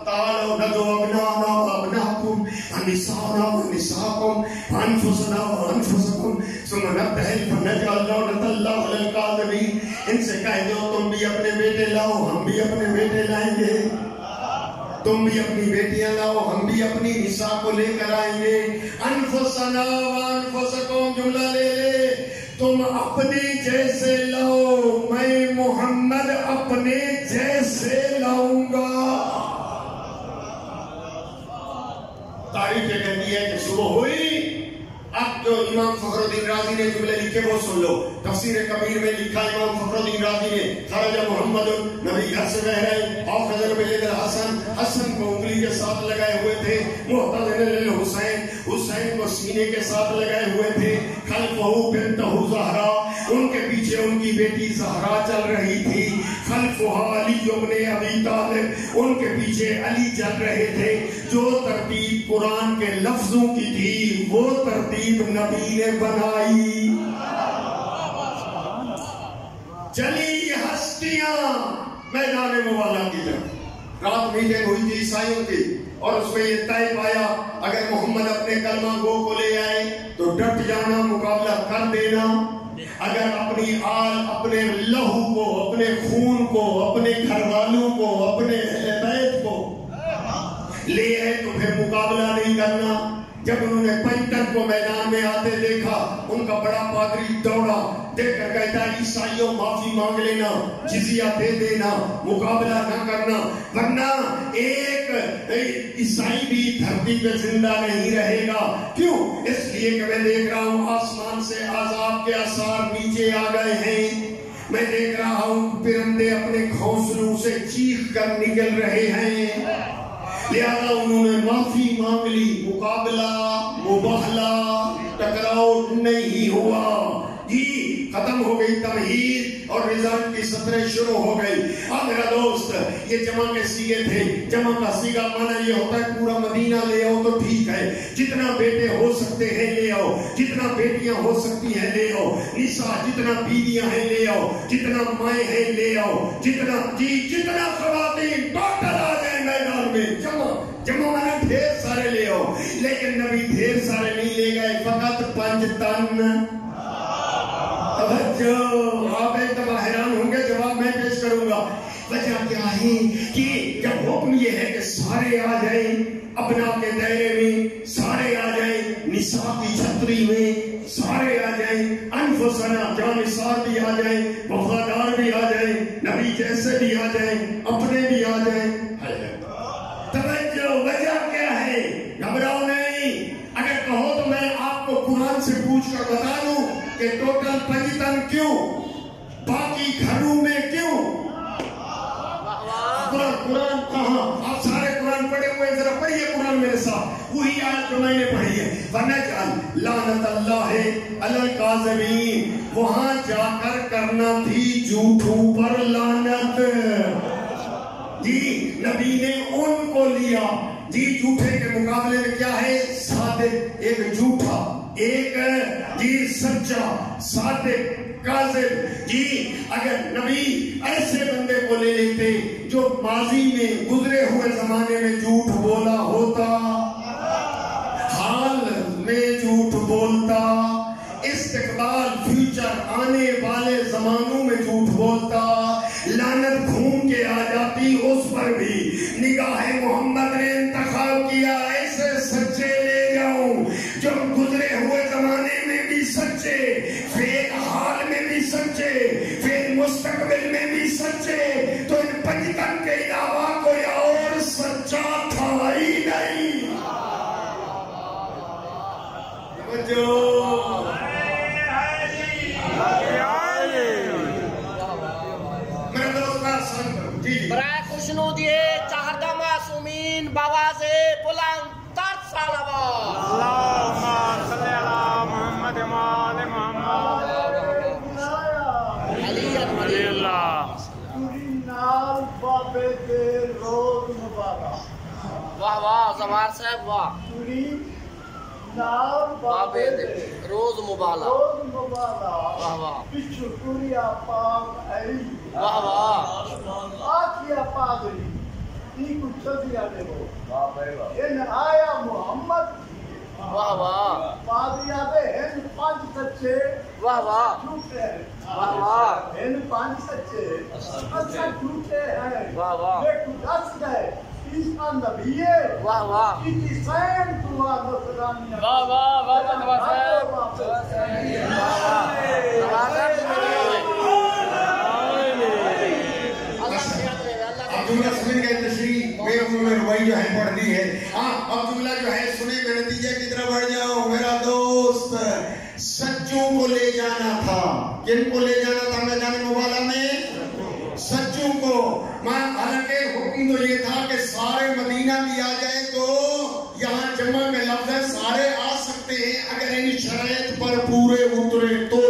تَعَالَوْا نَدْعُوا أَبْنَاءَنَا وَأَبْنَاءَكُمْ وَنِسَاءَنَا وَنِسَاءَكُمْ وَأَنفُسَنَا وَأَنفُسَكُمْ ثُمَّ نَبْتَهِلْ فَنَجْعَلْ لَعْنَتَ اللَّهِ عَلَى الْكَاذِبِينَ. ان سے کہہ دو تم بھی اپنے بیٹے لاؤ, ہم بھی اپنے بیٹے لائیں گے, تم بھی اپنی بیٹیاں لاؤ, ہم بھی اپنی نساء کو لے کر آئیں گے. انفسنا وانفسکم, جملہ لے لے, تم اپنے جیسے لاؤ, میں محمد اپنے جیسے لاؤں گا. تاریخ یہ کہتی ہے کہ صبح ہوئی. اب جو امام فخر الدین رازی نے جملے لکھے وہ سن لو. تفسیر کبیر میں لکھا امام فخر الدین رازی نے, خرج محمد, نبی گھر سے بہ رہے, حافظ الحسن, حسن کو انگلی کے ساتھ لگائے ہوئے تھے, محتضن للحسین, حسین کو سینے کے ساتھ لگائے ہوئے تھے, خلفہ بنتہ زہرا, ان کے پیچھے ان کی بیٹی زہرا چل رہی تھی, خلفہ علی ابن ابی طالب, ان کے پیچھے علی چل رہے تھے. جو ترتیب قرآن کے لفظوں کی تھی وہ ترتیب نبی نے بنائی. چلی ہستیاں میدان مباہلہ کی طرف. رات میٹنگ ہوئی تھی عیسائیوں کی, اور اس میں یہ طے پایا اگر محمد اپنے کلمہ گو کو لے آئے تو ڈٹ جانا, مقابلہ کر دینا. اگر اپنی آل, اپنے لہو کو, اپنے خون کو, اپنے گھر والوں کو, اپنے اہل بیت کو لے آئے تو پھر مقابلہ نہیں کرنا. جب انہوں نے پنجتن کو میدان میں آتے دیکھا، ان کا بڑا پادری دوڑا، دیکھ کر کہتا ہے عیسائیوں معافی مانگ لینا، جزیہ دے دینا، مقابلہ نہ کرنا، ورنہ ایک عیسائی بھی دھرتی پہ زندہ نہیں رہے گا۔ کیوں؟ اس لیے کہ میں دیکھ رہا ہوں آسمان سے عذاب کے آثار نیچے آ گئے ہیں، میں دیکھ رہا ہوں پرندے اپنے گھونسلوں سے چیخ کر نکل رہے ہیں، لہذا انہوں نے معافی مانگ لی، مقابلہ مباہلہ ٹکراؤ نہیں ہوا، جی ختم ہو گئی تمہید اور رضاعت کی سطریں شروع ہو گئی۔ اب میرا دوست یہ جمع کے سیگے تھے، جمع کا سیگا معنی یہ ہوتا ہے پورا مدینہ لے آؤ تو ٹھیک ہے، جتنا بیٹے ہو سکتے ہیں لے آؤ، جتنا بیٹیاں ہو سکتی ہیں لے آؤ، نساء جتنا بیویاں ہیں لے آؤ، جتنا مائیں ہیں لے آؤ، جتنا خواتین ٹوٹل آ جائیں میدان میں، جمع میں ڈھیر سارے لے آؤ، لیکن نبی ڈھیر سارے نہیں لے گئے، فقط 5 تن۔ توجہ، آپ ایک دفعہ حیران ہوں گے، جواب میں پیش کروں گا۔ وجہ کیا ہے کہ جب حکم یہ ہے کہ سارے آ جائیں، اپنا کے دائرے میں سارے آ جائیں، نساء کی چھتری میں سارے آ جائیں، انفسنا جانثار بھی آ جائیں، وفادار بھی آ جائیں، نبی جیسے بھی آ جائیں، اپنے بھی آ جائیں۔ توجہ، وجہ کیا ہے؟ گھبراؤ نہیں، اگر کہو تو میں آپ کو قرآن سے پوچھ کر بتا دوں کہ ٹوٹل 5 تن کیوں، باقی گھروں میں کیوں؟ قرآن کہاں؟ آپ سارے قرآن پڑھے ہوئے، ذرا پڑھیے قرآن میرے ساتھ، وہی آیت جو میں نے پڑھی ہے، فَنَجْعَلْ لَعْنَتَ اللَّهِ عَلَى الْكَاذِبِينَ، وہاں جا کر کرنا تھی جھوٹوں پر لعنت۔ جی نبی نے ان کو لیا، جی جھوٹے کے مقابلے میں کیا ہے؟ صادق، ایک جھوٹا، ایک جی سچا، صادق، کاذب۔ جی اگر نبی ایسے بندے کو لے لیتے جو ماضی میں گزرے ہوئے زمانے میں جھوٹ بولا ہوتا، حال میں جھوٹ بولتا، استقبال فیوچر آنے والے زمانوں میں جھوٹ بولتا، لعنت گھوم کے آ جاتی اس پر بھی۔ نگاہ محمد نے انتخاب کیا ایسے سچے لے جاؤں جو گزرے ہوئے زمانے میں بھی سچے، پھر حال میں بھی سچے، پھر مستقبل میں بھی سچے، تو ان 5 تن کے علاوہ کوئی اور سچا تھا ہی نہیں۔ برائے خوشنودی چہردہ معصومین بواز بلند تر سالوات، اللہم صلی علی محمد وآل محمد علی اللہ۔ نال بابے دے روز مبارک، واہ واہ زوار صاحب واہ، نال بابے دے روز مبارک، روز مبارک، واہ واہ پچھو پوریا پاک علی، واہ واہ آکھیا پادری تی کو چزیا دے ہو، ان آیا محمد، واہ واہ پادری آدھے ہیں 5 سچے، واہ واہ جھوٹے ہیں، واہ واہ ان 5 سچے اچھا جھوٹے ہیں، واہ واہ لیکن دس گئے عیسیٰ نبی ہے، واہ واہ کی سین دعا نصرانی، واہ واہ واہ زوار صاحب، اب جملہ سمجھ گئے تشریح میرے منہ میں روائی جو ہے پڑھ دی ہے۔ ہاں اب جملہ جو ہے سنے میں نتیجہ کی طرف بڑھ جاؤ۔ میرا دوست سچوں کو لے جانا تھا، کن کو لے جانا تھا میدان مبالہ میں؟ سچوں کو۔ حالانکہ حکم تو یہ تھا کہ سارے مدینہ بھی آ جائے، تو یہاں جمع میں لفظ ہے سارے آ سکتے ہیں اگر ان شرائط پر پورے اترے تو۔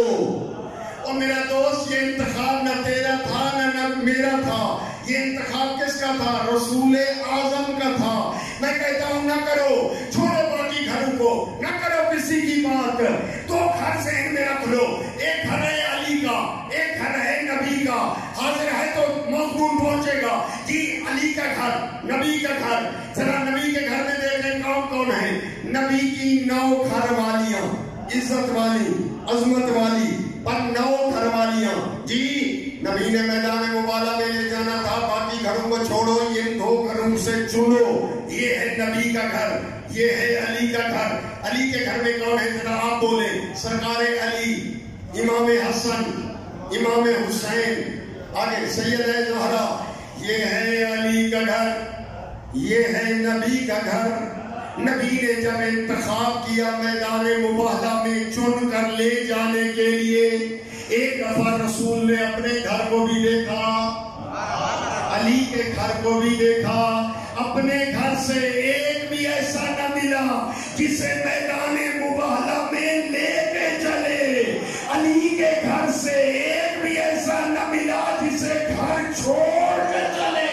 اور میرا دوست یہ انتخاب نہ تیرا تھا نہ میرا تھا، یہ انتخاب کس کا تھا؟ رسول اعظم کا تھا۔ میں کہتا ہوں نہ کرو، چھوڑو باقی گھروں کو، نہ کرو کسی کی بات، تو گھر سے ان میں رکھ لو۔ ایک گھر ہے علی کا، ایک گھر ہے نبی کا، حاضر ہے تو مضمون پہنچے گا۔ جی علی کا گھر، نبی کا گھر، ذرا نبی کے گھر میں دیکھیں کون کون ہے۔ نبی کی 9 گھر والیاں، عزت والی، عظمت والی، پر 9 گھر والیاں۔ جی نبی نے میدان مبالہ میں لے جانا تھا، باقی گھروں کو چھوڑو، یہ 2 گھروں سے چنو۔ یہ ہے نبی کا گھر، یہ ہے علی کا گھر. علی کے گھر میں کون ہے ذرا آپ بولے؟ سرکار علی، امام حسن، امام حسین، آگے سیدہ زہرا. یہ ہے علی کا گھر، یہ ہے نبی کا گھر. نبی نے جب انتخاب کیا میدان مباہلہ میں چن کر لے جانے کے لیے، ایک دفعہ رسول نے اپنے گھر کو بھی دیکھا، علی کے گھر کو بھی دیکھا. اپنے گھر سے ایک بھی ایسا نہ ملا جسے میدان مباہلہ میں لے کے چلے. علی کے گھر سے ایک بھی ایسا نہ ملا جسے گھر چھوڑ کے چلے.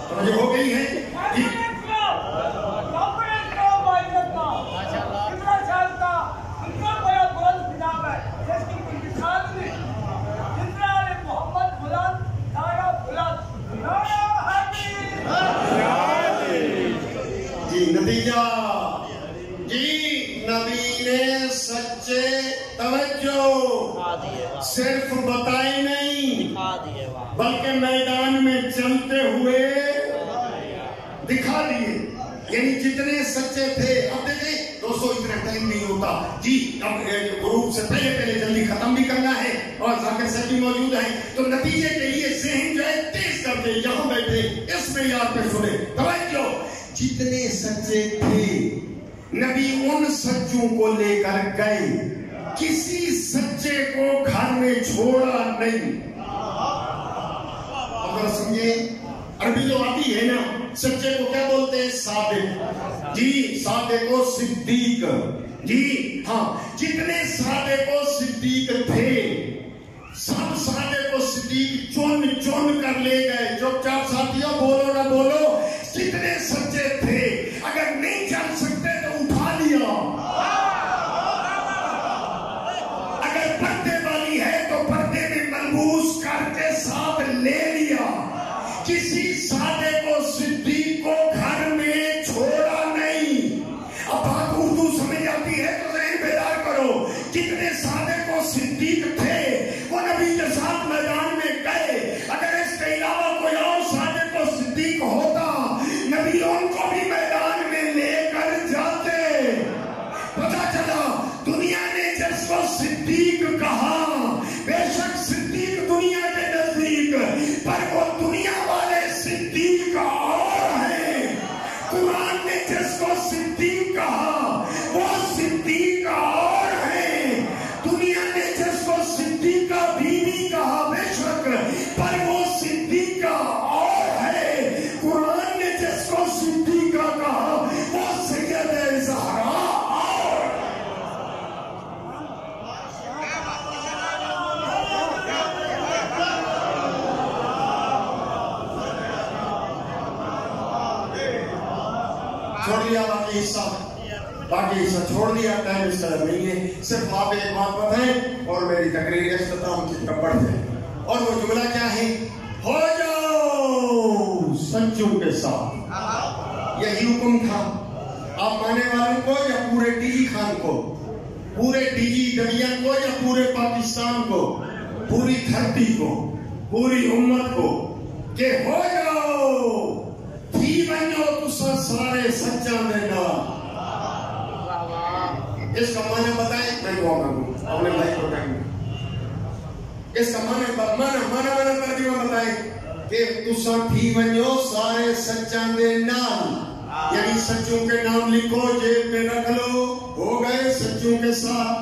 توجہ ہو گئی ہے؟ نتیجہ جی، نبی نے سچے توجہ صرف بتائی نہیں بلکہ میدان میں چلتے ہوئے دکھا دیے. یعنی جتنے سچے تھے، اب دیکھیں دوستو اتنا ٹائم نہیں ہوتا جی، اب غروب سے پہلے جلدی ختم بھی کرنا ہے اور ذاکر صاحب بھی موجود ہیں، تو نتیجے کے لیے ذہن جو ہے تیز کر کے یہاں بیٹھے اس میں یاد پہ سنے. توجہ، جتنے سچے تھے نبی ان سچوں کو لے کر گئے، کسی سچے کو گھر میں چھوڑا نہیں. اگر سمجھے عربی تو آتی ہے نا، سچے کو کیا بولتے ہیں؟ صادق. جی صادق و صدیق. جی ہاں، جتنے صادق و صدیق تھے سب صادق و صدیق چن کر لے گئے. جو چار ساتھیوں بولو نہ بولو، جتنے سچے تھے اگر نہیں چل سکتے تو اٹھا لیا. اگر پردے والی ہے تو پردے میں ملبوس کر کے ساتھ لے لیا. کسی صادق و صدیق کو گھر میں چھوڑا نہیں. اب بات اردو سمجھ آتی ہے تو ذہن بیدار کرو. جتنے صادق و صدیق تھے وہ نبی کے ساتھ میدان میں گئے. اگر اس کے علاوہ کوئی اور صادق و صدیق ہوتا، نبی ان کو بھی میدان میں لے کر جاتے. پتا چلا دنیا نے جس کو صدیق کہا، بے شک صدیق دنیا کے نزدیک، پر وہ دنیا والے صدیق اور ہیں. قرآن نے جس کو صدیق کہا وہ صدیق اور ہیں. دنیا نے جس کو صدیقہ بیوی کہا بے شک، پر وہ صدیقہ اور ہے. قرآن نے جس کو صدیقہ کہا وہ سیدہ زہرا اور. چھوڑ لیا باقی حصہ چھوڑ دیا. ٹائم اس طرح نہیں ہے. صرف آپ ایک بات بتائیں اور میری تقریر اختتام کی طرف بڑھتے ہیں. اور وہ جملہ کیا ہے؟ ہو جاؤ سچوں کے ساتھ. یہی حکم تھا. آپ مانے والوں کو یا پورے ٹی جی خان کو، پورے ٹی جی ڈویژن کو یا پورے پاکستان کو، پوری دھرتی کو، پوری امت کو، کہ ہو جاؤ تھی بنو تسا سارے سچا دے نال. اس کا معنی بتائیں. میں دعا مانگوں اپنے بھائی کو کہیں. اس کا معنی ترجمہ بتائیں کہ تسا تھی بنو سارے سچا دے نال. یعنی سچوں کے نام لکھو، جیب میں رکھ لو، ہو گئے سچوں کے ساتھ.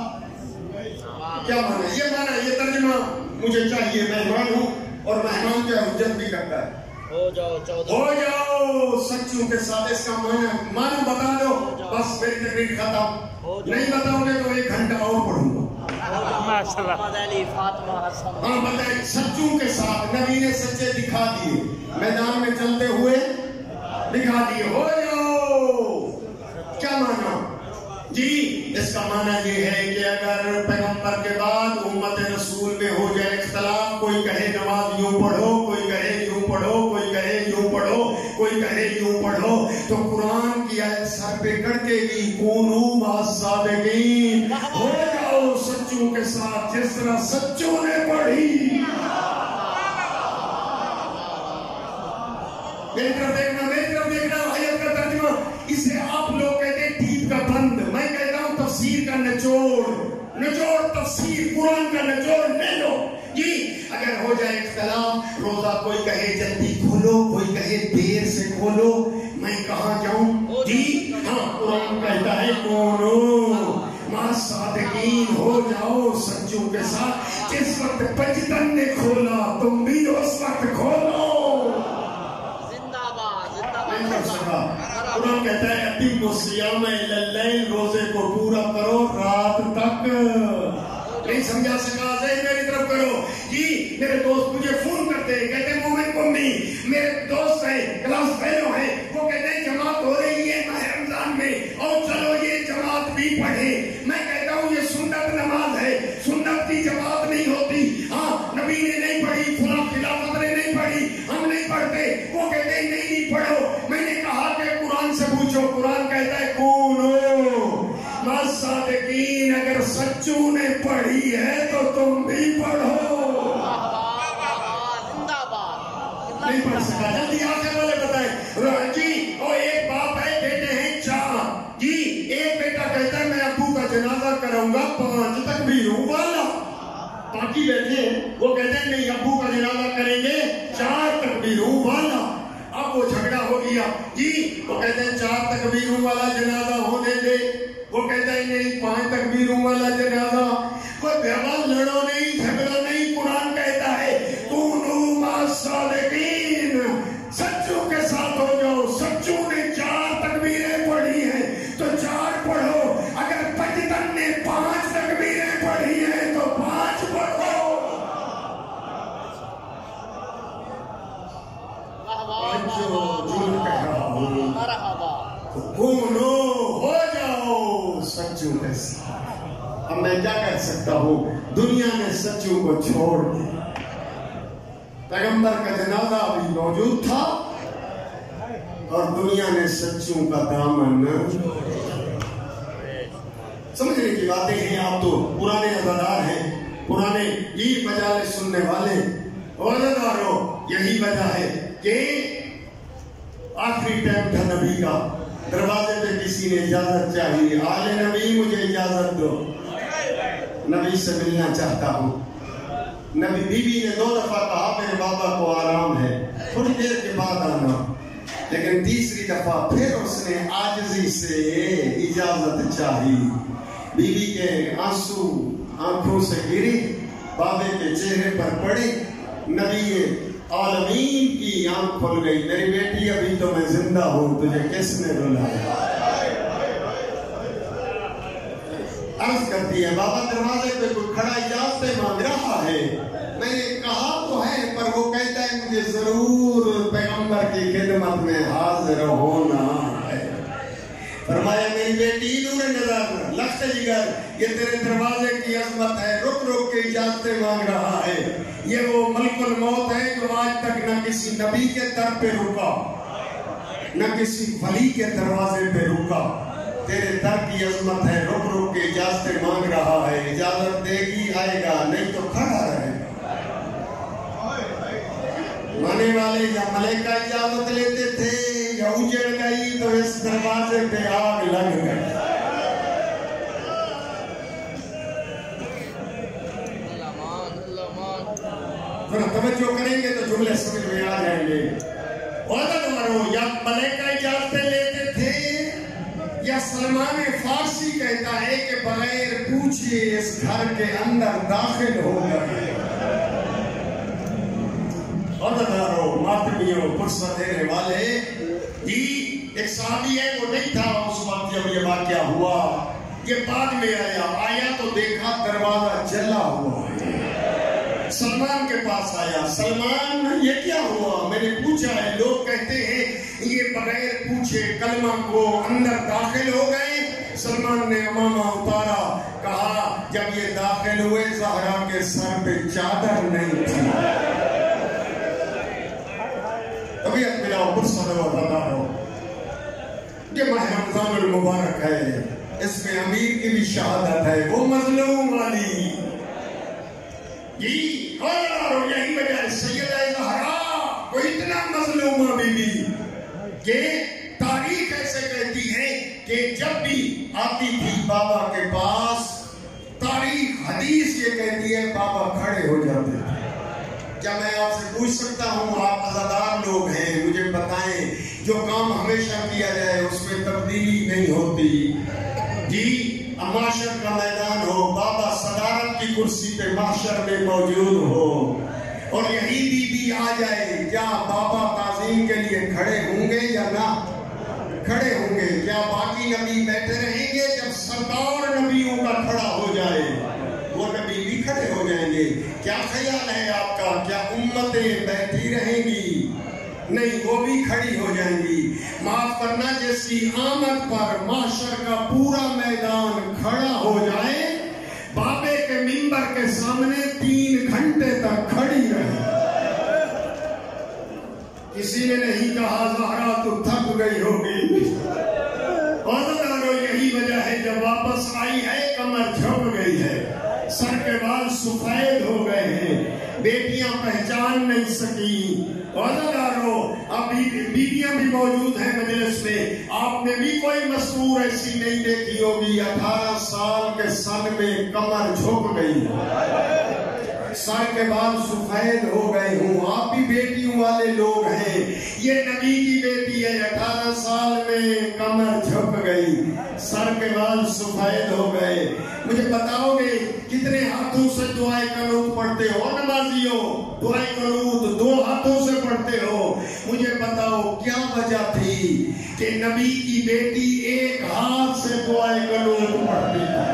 کیا معنی؟ یہ ترجمہ مجھے چاہیے. مہمان ہوں اور مہمان کیا حجت بھی کرتا ہے. ہو جاؤ سچوں کے ساتھ. اس کا معنی بتا دو، بس میری تقریر ختم. نہیں بتاؤ گے تو 1 گھنٹہ اور پڑھوں گا. ہاں بتائیں. سچوں کے ساتھ نبی نے سچے دکھا دیے، میدان میں چلتے ہوئے دکھا دیے. ہو جاؤ. کیا معنی؟ جی اس کا معنی یہ ہے کہ اگر پیغمبر کے بعد امت رسول میں ہو جائے اختلاف، کوئی کہے نماز یوں پڑھو، کوئی کہے یوں پڑھو، کوئی کہے یوں پڑھو، کوئی کہے یوں پڑھو، تو قرآن کی آیت سر پہ کڑکے گی، کونوا مع الصادقین. ہو جاؤ سچوں کے ساتھ جس طرح سچوں نے پڑھی. میری طرف دیکھنا آیت کا ترجمہ. اسے آپ لوگ کہتے ہیں ٹیپ کا بند, میں کہتا ہوں تفسیر کا نچوڑ تفسیر قرآن کا نچوڑ لے لو جی. اگر ہو جائے اختلاف, روزہ کوئی کہے جلدی کھولو, کوئی کہے دیر سے کھولو, میں کہاں جاؤں جی؟ ہاں, قرآن کہتا ہے کونو مع صادقین, ہو جاؤ سچوں کے ساتھ. جس وقت پنجتن نے کھولا تم بھی اس وقت کھولو. قرآن کہتا ہے اتم الصیام الی اللیل, روزے کو پورا کرو رات تک. نہیں سمجھا سکا سے میری طرف کرو جی. میرے دوست مجھے فون کرتے ہیں, کہتے ہیں مومن قومی, میرے دوست ہیں, کلاس فیلو ہیں, وہ کہتے ہیں جماعت ہو رہی ہے ماہ رمضان میں, اور چلو یہ جماعت بھی پڑھیں. میں کہتا ہوں یہ سنت نماز ہے, سنت کی جماعت نہیں ہوتی. ہاں, نبی نے نہیں پڑھی, فلاں خلافت نے نہیں پڑھی, ہم نہیں پڑھتے. وہ کہتے ہیں نہیں پڑھو. میں نے کہا کہ قرآن سے پوچھو, قرآن کہتا ہے کونو مع الصادقین, اگر سچوں نے پڑھی ہے تو تم بھی پڑھو. نہیں پڑھ سکا, جلدی آخر والے بتائیں جی. اور ایک باپ ہے, بیٹے ہیں 4 جی. ایک بیٹا کہتا ہے میں ابو کا جنازہ کراؤں گا 5 تکبیروں والا. باقی بیٹھے ہیں وہ کہتے ہیں نہیں ابو کا جنازہ کریں گے 4 تکبیروں والا. اب وہ جھگڑا ہو گیا جی. وہ کہتے ہیں 4 تکبیروں والا جنازہ ہونے دے, وہ کہتا ہے نہیں 5 تکبیروں والا جنازہ. کوئی بہت لڑو نہیں, جھگڑو نہیں. قرآن کہتا ہے کونو مع الصادقین, سچوں کے ساتھ ہو جاؤ. سچوں نے 4 تکبیریں پڑھی ہیں تو 4 پڑھو. اگر پنجتن نے 5 تکبیریں پڑھی ہیں تو 5 پڑھو. کونو ہو جاؤ سچوں کے ساتھ. اب میں کیا کہہ سکتا ہوں, دنیا نے سچوں کو چھوڑ دیا. پیغمبر کا جنازہ بھی موجود تھا اور دنیا نے سچوں کا دامن. سمجھنے کی باتیں ہیں. آپ تو پرانے عزادار ہیں, پرانے یہ مجالس سننے والے عزاداروں. یہی وجہ ہے کہ آخری ٹائم تھا نبی کا, دروازے پہ کسی نے اجازت چاہیے, آل نبی مجھے اجازت دو, نبی سے ملنا چاہتا ہوں. نبی بی نے 2 دفعہ کہا میرے بابا کو آرام ہے, تھوڑی دیر کے بعد آنا. لیکن تیسری دفعہ پھر اس نے عاجزی سے اجازت چاہی. بیوی کے آنسو آنکھوں سے گری, بابے کے چہرے پر پڑے. نبی عالمین کی آنکھ کھل گئی, میری بیٹی ابھی تو میں زندہ ہوں, تجھے کس نے رلایا؟ عرض کرتی ہے بابا دروازے پہ کوئی کھڑا اجازت مانگ رہا ہے. میں نے کہا تو ہے, پر وہ کہتا ہے مجھے ضرور پیغمبر کی خدمت میں حاضر ہونا ہے. فرمایا میری بیٹی نور نظر لخت جگر, یہ تیرے دروازے کی عظمت ہے, رک رک کے اجازتیں مانگ رہا ہے. یہ وہ ملک الموت ہے جو آج تک نہ کسی نبی کے در پہ رکا, نہ کسی ولی کے دروازے پہ رکا. تیرے در کی عظمت ہے, رک رک کے اجازتیں مانگ رہا ہے. اجازت دے گی آئے گا, نہیں تو کھڑا رہے گا. مانے والے یا ملائکہ اجازت لیتے تھے یا اجڑ گئی تو اس دروازے پہ آگ لگ گئی. توجہ کریں گے تو جملے سمجھ میں آ جائیں گے. یا ملائکہ اجازتیں لیتے تھے یا سلمان فارسی کہتا ہے کہ بغیر پوچھے اس گھر کے اندر داخل ہو گئے. عزاداروں, ماتمیوں, فرصت دینے والے جی. ایک صحابی ہے, وہ نہیں تھا اس وقت جب یہ واقعہ ہوا, یہ بعد میں آیا تو دیکھا دروازہ جلا ہوا ہے. سلمان کے پاس آیا, سلمان یہ کیا ہوا؟ میں نے پوچھا ہے. لوگ کہتے ہیں یہ بغیر پوچھے کلمہ کو اندر داخل ہو گئے. سلمان نے امامہ اتارا, کہا جب یہ داخل ہوئے زہرا کے سر پہ چادر نہیں تھی. طبیعت ملاؤ فرصت ہو. یہ ماہ رمضان المبارک ہے, اس میں امیر کی بھی شہادت ہے, وہ مظلوم والی جی. اور یہی وجہ ہے سیدہ زہرا کو اتنا مظلومہ بی بی کہ تاریخ ایسے کہتی ہے کہ جب بھی آتی تھی بابا کے پاس، تاریخ حدیث یہ کہتی ہے بابا کھڑے ہو جاتے تھے۔ کیا میں آپ سے پوچھ سکتا ہوں، آپ عزادار لوگ ہیں، مجھے بتائیں جو کام ہمیشہ کیا جائے اس میں تبدیلی نہیں ہوتی؟ جی، معاشر کا میدان ہو، بابا صدارت کی کرسی پہ معاشر میں موجود ہو اور یہی بی بی آ جائے، کیا بابا تعظیم کے لیے کھڑے ہوں گے یا نہ کھڑے ہوں گے؟ کیا باقی نبی بیٹھے رہیں گے؟ جب سردار نبیوں کا کھڑا ہو جائے وہ نبی بھی کھڑے ہو جائیں گے۔ کیا خیال ہے آپ کا؟ کیا امتیں بیٹھی رہیں گی؟ نہیں، وہ بھی کھڑی ہو جائیں گی۔ معاف کرنا، جس کی آمد پر معاشر کا پورا میدان کھڑا ہو جائے، بابے کے منبر کے سامنے 3 گھنٹے تک کھڑی رہے۔ کسی نے نہیں کہا زہرا تو تھک گئی ہوگی، اور یہی وجہ ہے جب واپس آئی ہے کمر جھک گئی ہے، سر کے بال سفید ہو گئے ہیں، بیٹیاں پہچان نہیں سکی۔ اب بیٹیاں بھی موجود ہیں مجلس میں، آپ نے بھی کوئی مستور ایسی نہیں دیکھی ہوگی 18 سال کے سن میں کمر جھک گئی ہے، سر کے بال سفید ہو گئے ہوں۔ آپ بھی بیٹیوں والے لوگ ہیں، یہ نبی کی بیٹی ہے، 18 سال میں کمر جھک گئی، سر کے بال سفید ہو گئے۔ مجھے بتاؤ گے کتنے ہاتھوں سے دعائے قنوت پڑھتے ہو نمازیوں؟ دعائے قنوت 2 ہاتھوں سے پڑھتے ہو۔ مجھے بتاؤ کیا وجہ تھی کہ نبی کی بیٹی 1 ہاتھ سے دعائے قنوت پڑھتی ہے؟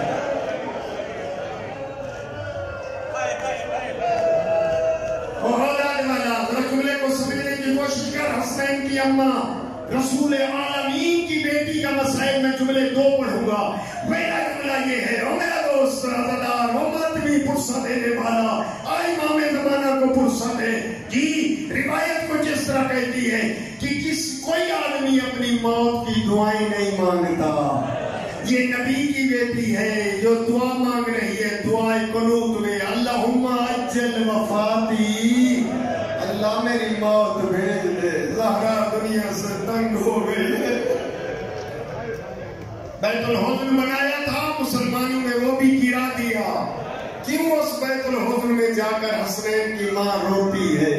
جملے کو سمجھنے کی کوشش کر۔ حسین کی اماں رسول عالمین کی بیٹی کا مسائل میں جملے 2 پڑھوں گا۔ میرا جملہ یہ ہے، او میرا دوست عزادار، او ماتمی پرسہ دینے والا، آئی امام زمانہ کو پرسہ دے۔ جی، روایت کو جس طرح کہتی ہے کہ کوئی آدمی اپنی موت کی دعائیں نہیں مانگتا، یہ نبی کی بیٹی ہے جو دعا مانگ رہی ہے دعائے قنوت میں، اللہم اجل وفاتی، اللہ میری موت بھیج دے، زہرا دنیا سے تنگ ہو گئی ہے۔ بیت الحزن بنایا تھا مسلمانوں نے، وہ بھی گرا دیا۔ کیوں اس بیت الحزن میں جا کر حسنین کی ماں روتی ہے؟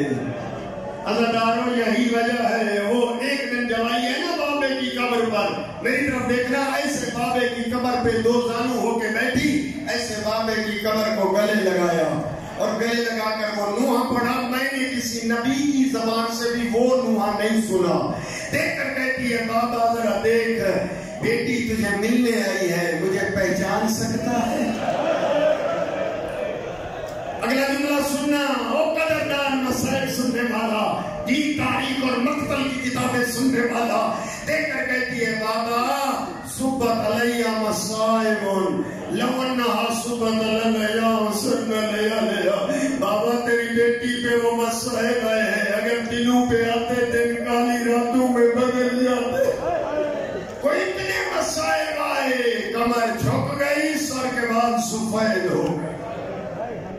عزاداروں یہی وجہ ہے۔ وہ ایک دن جوائی ہے نا بابے کی قبر پر، میری طرف دیکھنا، ایسے بابے کی قبر پہ 2 زانو ہو کے بیٹھی، ایسے بابے کی قبر کو گلے لگایا اور گلے لگا کر وہ نوحہ پڑھا۔ میں نے کسی نبی کی زبان سے بھی وہ نوحہ نہیں سنا۔ دیکھ کر کہتی ہے بابا ذرا دیکھ، بیٹی تجھے ملنے آئی ہے، مجھے پہچان سکتا ہے؟ اگلا جملہ سننا، او قدردان مسائل سننے والا، دین تاریخ اور مقتل کی کتابیں سننے والا، دیکھ کر کہتی ہے بابا صبت علیہ مصائب لو انہا صبت علیہ وسرن لیا، بابا تیری بیٹی پہ وہ مصائب آئے ہیں، اگر دلوں پہ آتے دن کالی راتوں میں بدل جاتے۔ کوئی اتنے مصائب آئے، کمر جھک گئی، سر کے بعد سفید ہو گئے۔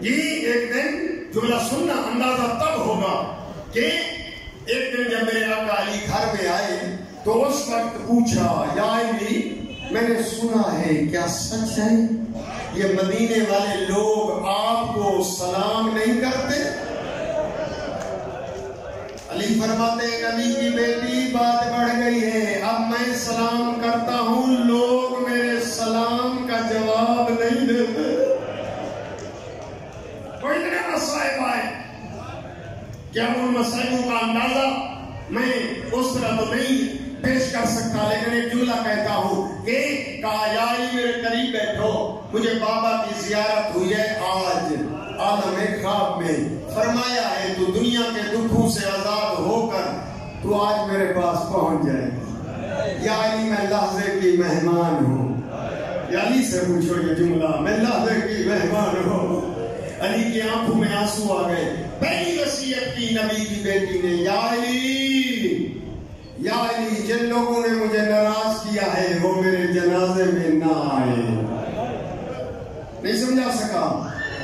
یہ ایک دن جملہ سننا، اندازہ تب ہوگا کہ ایک دن جب میرے آقا علی گھر میں آئے تو اس وقت پوچھا، یا علی میں نے سنا ہے، کیا سچ ہے یہ مدینے والے لوگ آپ کو سلام نہیں کرتے؟ علی فرماتے ہیں نبی کی بیٹی بات بڑھ گئی ہے، اب میں سلام کرتا ہوں، لوگ میرے سلام کا جواب نہیں دیتے۔ کوئی اتنے مسائب آئے، کیا ان مسائبوں کا اندازہ میں اس طرح تو نہیں پیش کر سکتا، لیکن ایک جملہ کہتا ہوں کہ کہا یا علی میرے قریب بیٹھو، مجھے بابا کی زیارت ہوئی ہے آج عالم خواب میں، فرمایا ہے تو دنیا کے دکھوں سے آزاد ہو کر تو آج میرے پاس پہنچ جائے گا۔ یا علی میں لحظے کی مہمان ہوں۔ یا علی سے پوچھو یہ جملہ، میں لحظے کی مہمان ہوں۔ علی کی آنکھوں میں آنسو آ گئے۔ پہلی وصیت کی نبی کی بیٹی نے، یا علی جن لوگوں نے مجھے ناراض کیا ہے وہ میرے جنازے میں نہ آئے۔ نہیں سمجھا سکا؟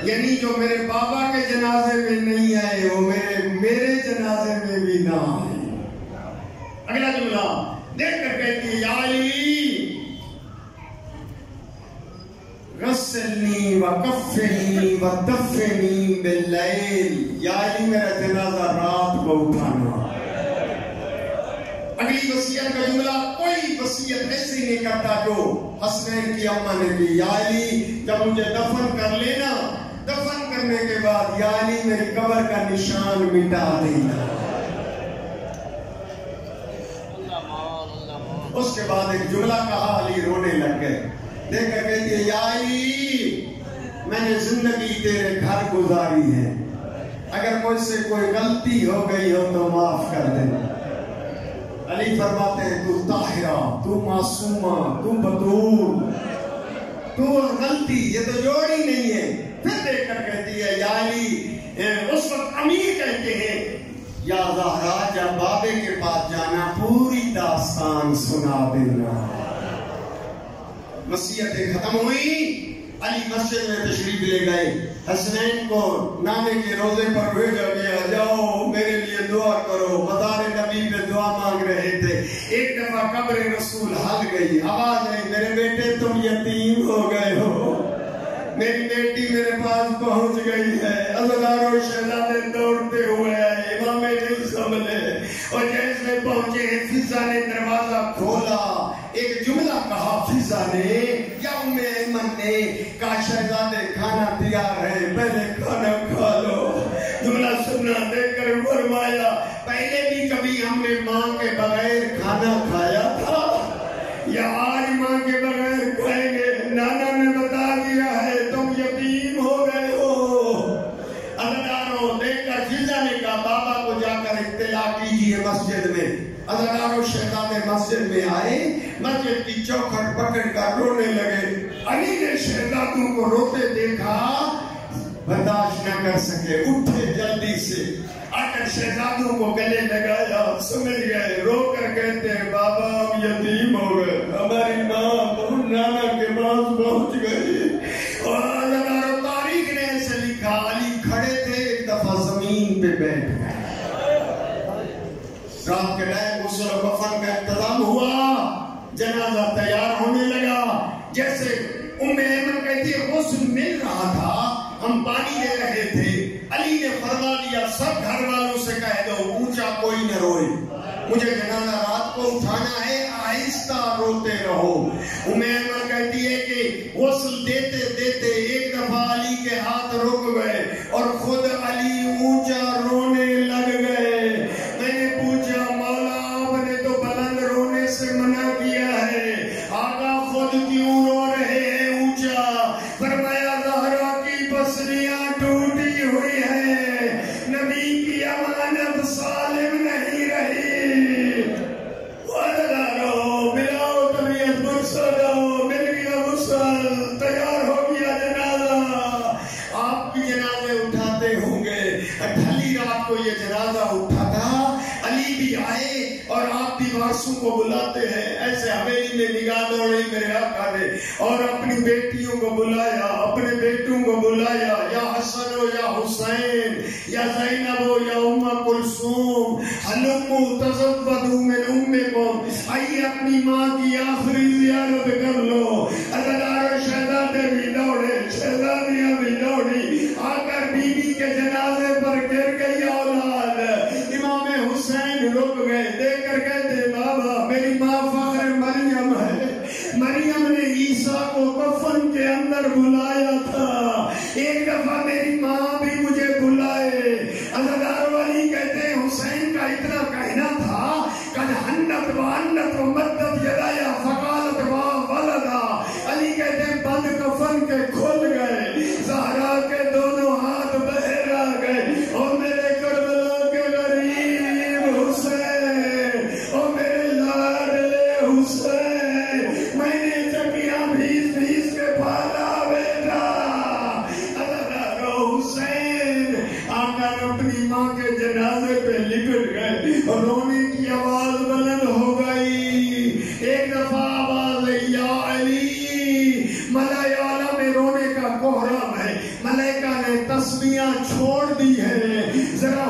یعنی جو میرے بابا کے جنازے میں نہیں آئے وہ میرے جنازے میں بھی نہ آئے۔ اگلا جملہ دیکھ کر کہتی ہے یا علی غسلنی وکفنی ودفنی باللیل، یا علی میرا جنازہ رات کو اٹھانا۔ اگلی وصیت کا جملہ کوئی وصیت ایسی نہیں کرتا جو حسنین کی اماں نے کی، یا علی جب مجھے دفن کر لینا، دفن کرنے کے بعد یا علی میری قبر کا نشان مٹا دینا۔ اس کے بعد ایک جملہ کہا، علی رونے لگ گئے، دیکھ کر کہتی ہے یا علی میں نے زندگی تیرے گھر گزاری ہے، اگر مجھ سے کوئی غلطی ہو گئی ہو تو معاف کر دینا۔ علی فرماتے ہیں تو طاہرہ، تو معصومہ، تو بطول، تو غلطی یہ تو جوڑی نہیں ہے۔ پھر دیکھ کر کہتی ہے یا علی، اس وقت امیر کہتے ہیں یا زہرا جب بابے کے پاس جانا پوری داستان سنا دینا۔ وصیتیں ختم ہوئی، علی مسجد میں تشریف لے گئے، حسنین کو نانے کے روزے پر بھیجا گیا، جاؤ میرے لیے دعا کرو، مزار نبی پہ دعا مانگ رہے تھے۔ ایک دفعہ قبر رسول ہل گئی، آواز آئی میرے بیٹے تم یتیم ہو گئے ہو، میری بیٹی میرے پاس پہنچ گئی ہے۔ عزادار و شہزادے دوڑتے ہوئے آئے، امام نہیں سنبھلے، اور جیسے پہنچے فضا نے دروازہ کھولا، ایک جملہ کہا فضا نے یا ام ایمن نے، کہا شہزادے کھانا تیار ہے پہلے کھانا کھا لو۔ جملہ سننا دیکھ کر فرمایا پہلے بھی کبھی ہم نے ماں کے بغیر کھانا کھایا تھا یا آج ماں کے بغیر کھائیں گے؟ نانا نے بتا دیا ہے تم یتیم ہو گئے ہو۔ عزاداروں دیکھ کر فضا نے کہا بابا کو جا کر اطلاع کیجئے مسجد میں۔ عزاداروں شہزادے مسجد میں آئے، مسجد کی چوکھٹ پکڑ کر رونے لگے۔ علی نے شہزادوں کو روتے دیکھا، برداشت نہ کر سکے، اٹھے جلدی سے آ کر شہزادوں کو گلے لگایا، سمجھ گئے، رو کر کہتے ہیں بابا ہم یتیم ہو گئے، ہماری ماں نانا کے پاس پہنچ گئی۔ اور تاریخ نے ایسے لکھا علی کھڑے تھے، ایک دفعہ زمین پہ بیٹھ گئے۔ رات کے ٹائم غسل و کفن کا انتظام ہوا، جنازہ تیار ہونے لگا۔ جیسے ام ایمن کہتی ہے غسل مل رہا تھا، ہم پانی دے رہے تھے، علی نے فرما دیا سب گھر والوں سے کہہ دو اونچا کوئی نہ روئے، مجھے جنازہ رات کو اٹھانا ہے، آہستہ روتے رہو۔ ام ایمن کہتی ہے کہ غسل دیتے دیتے ایک دفعہ علی کے ہاتھ رک گئے اور خود علی اونچا رونے لگ گئے۔ میں نے پوچھا مولا آپ نے تو بلند رونے سے منع کیا ہے، آقا خود کیوں رو رہے ہیں اونچا؟ فرمایا زہرا کی پسلیاں ٹوٹی ہوئی ہیں، نبی کی امانت سالم نہیں رہی۔ وَدَرَو ملاؤ طبیعت مرسل ہو، مل گیا غسل، تیار ہو گیا جنازہ۔ آپ بھی جنازے اٹھاتے ہوں گے، ڈھلی رات کو یہ جنازہ اٹھا تھا، علی بھی آئے اور آپ بھی وارثوں کو بلاتے ہیں۔ ایسے حویلی میں نگاہ دوڑی میرے آقا نے اور اپنی بیٹیوں کو بلایا، اپنے بیٹوں کو بلایا، یا حسن ہو یا حسین، یا زینب ہو یا ام کلثوم، ہلموا تزودوا من امکم، آئیے اپنی ماں کی آخری زیارت کر لو۔ عزادار شہزادے بھی دوڑے، شہزادیاں بھی دوڑی، آ کر بی بی کے جنازے پر گر گئی اولاد۔ امام حسین رک گئے، دیکھ کر کہتے بابا میری ماں فخر مریم ہے، مریم نے عیسیٰ کو کفن کے اندر بلایا تھا، ایک دفعہ میری ماں بھی مجھے بلائے۔ عزادار والی کہتے ہیں حسین کا اتنا کہنا تھا قد حنت وعنت ومدت یدایا فقالت ولدا، علی کہتے ہیں بند کفن کے کھل گئے، زہرا کے دونوں ہاتھ بہر آ گئے، اور میرے کربلا کے غریب حسین، اور میرے لاڈلے حسین، میں نے چکیاں بھیس بھیس کے پالا بیٹا۔ حسین آ کر اپنی ماں کے جنازے پہ لپٹ گئے، رونے کی آواز بلند ہو گئی۔ ایک دفعہ آواز یا علی، ملائکہ اعلیٰ میں رونے کا کوہرام ہے، ملائکہ نے تسبیحاں چھوڑ دی ہے، ذرا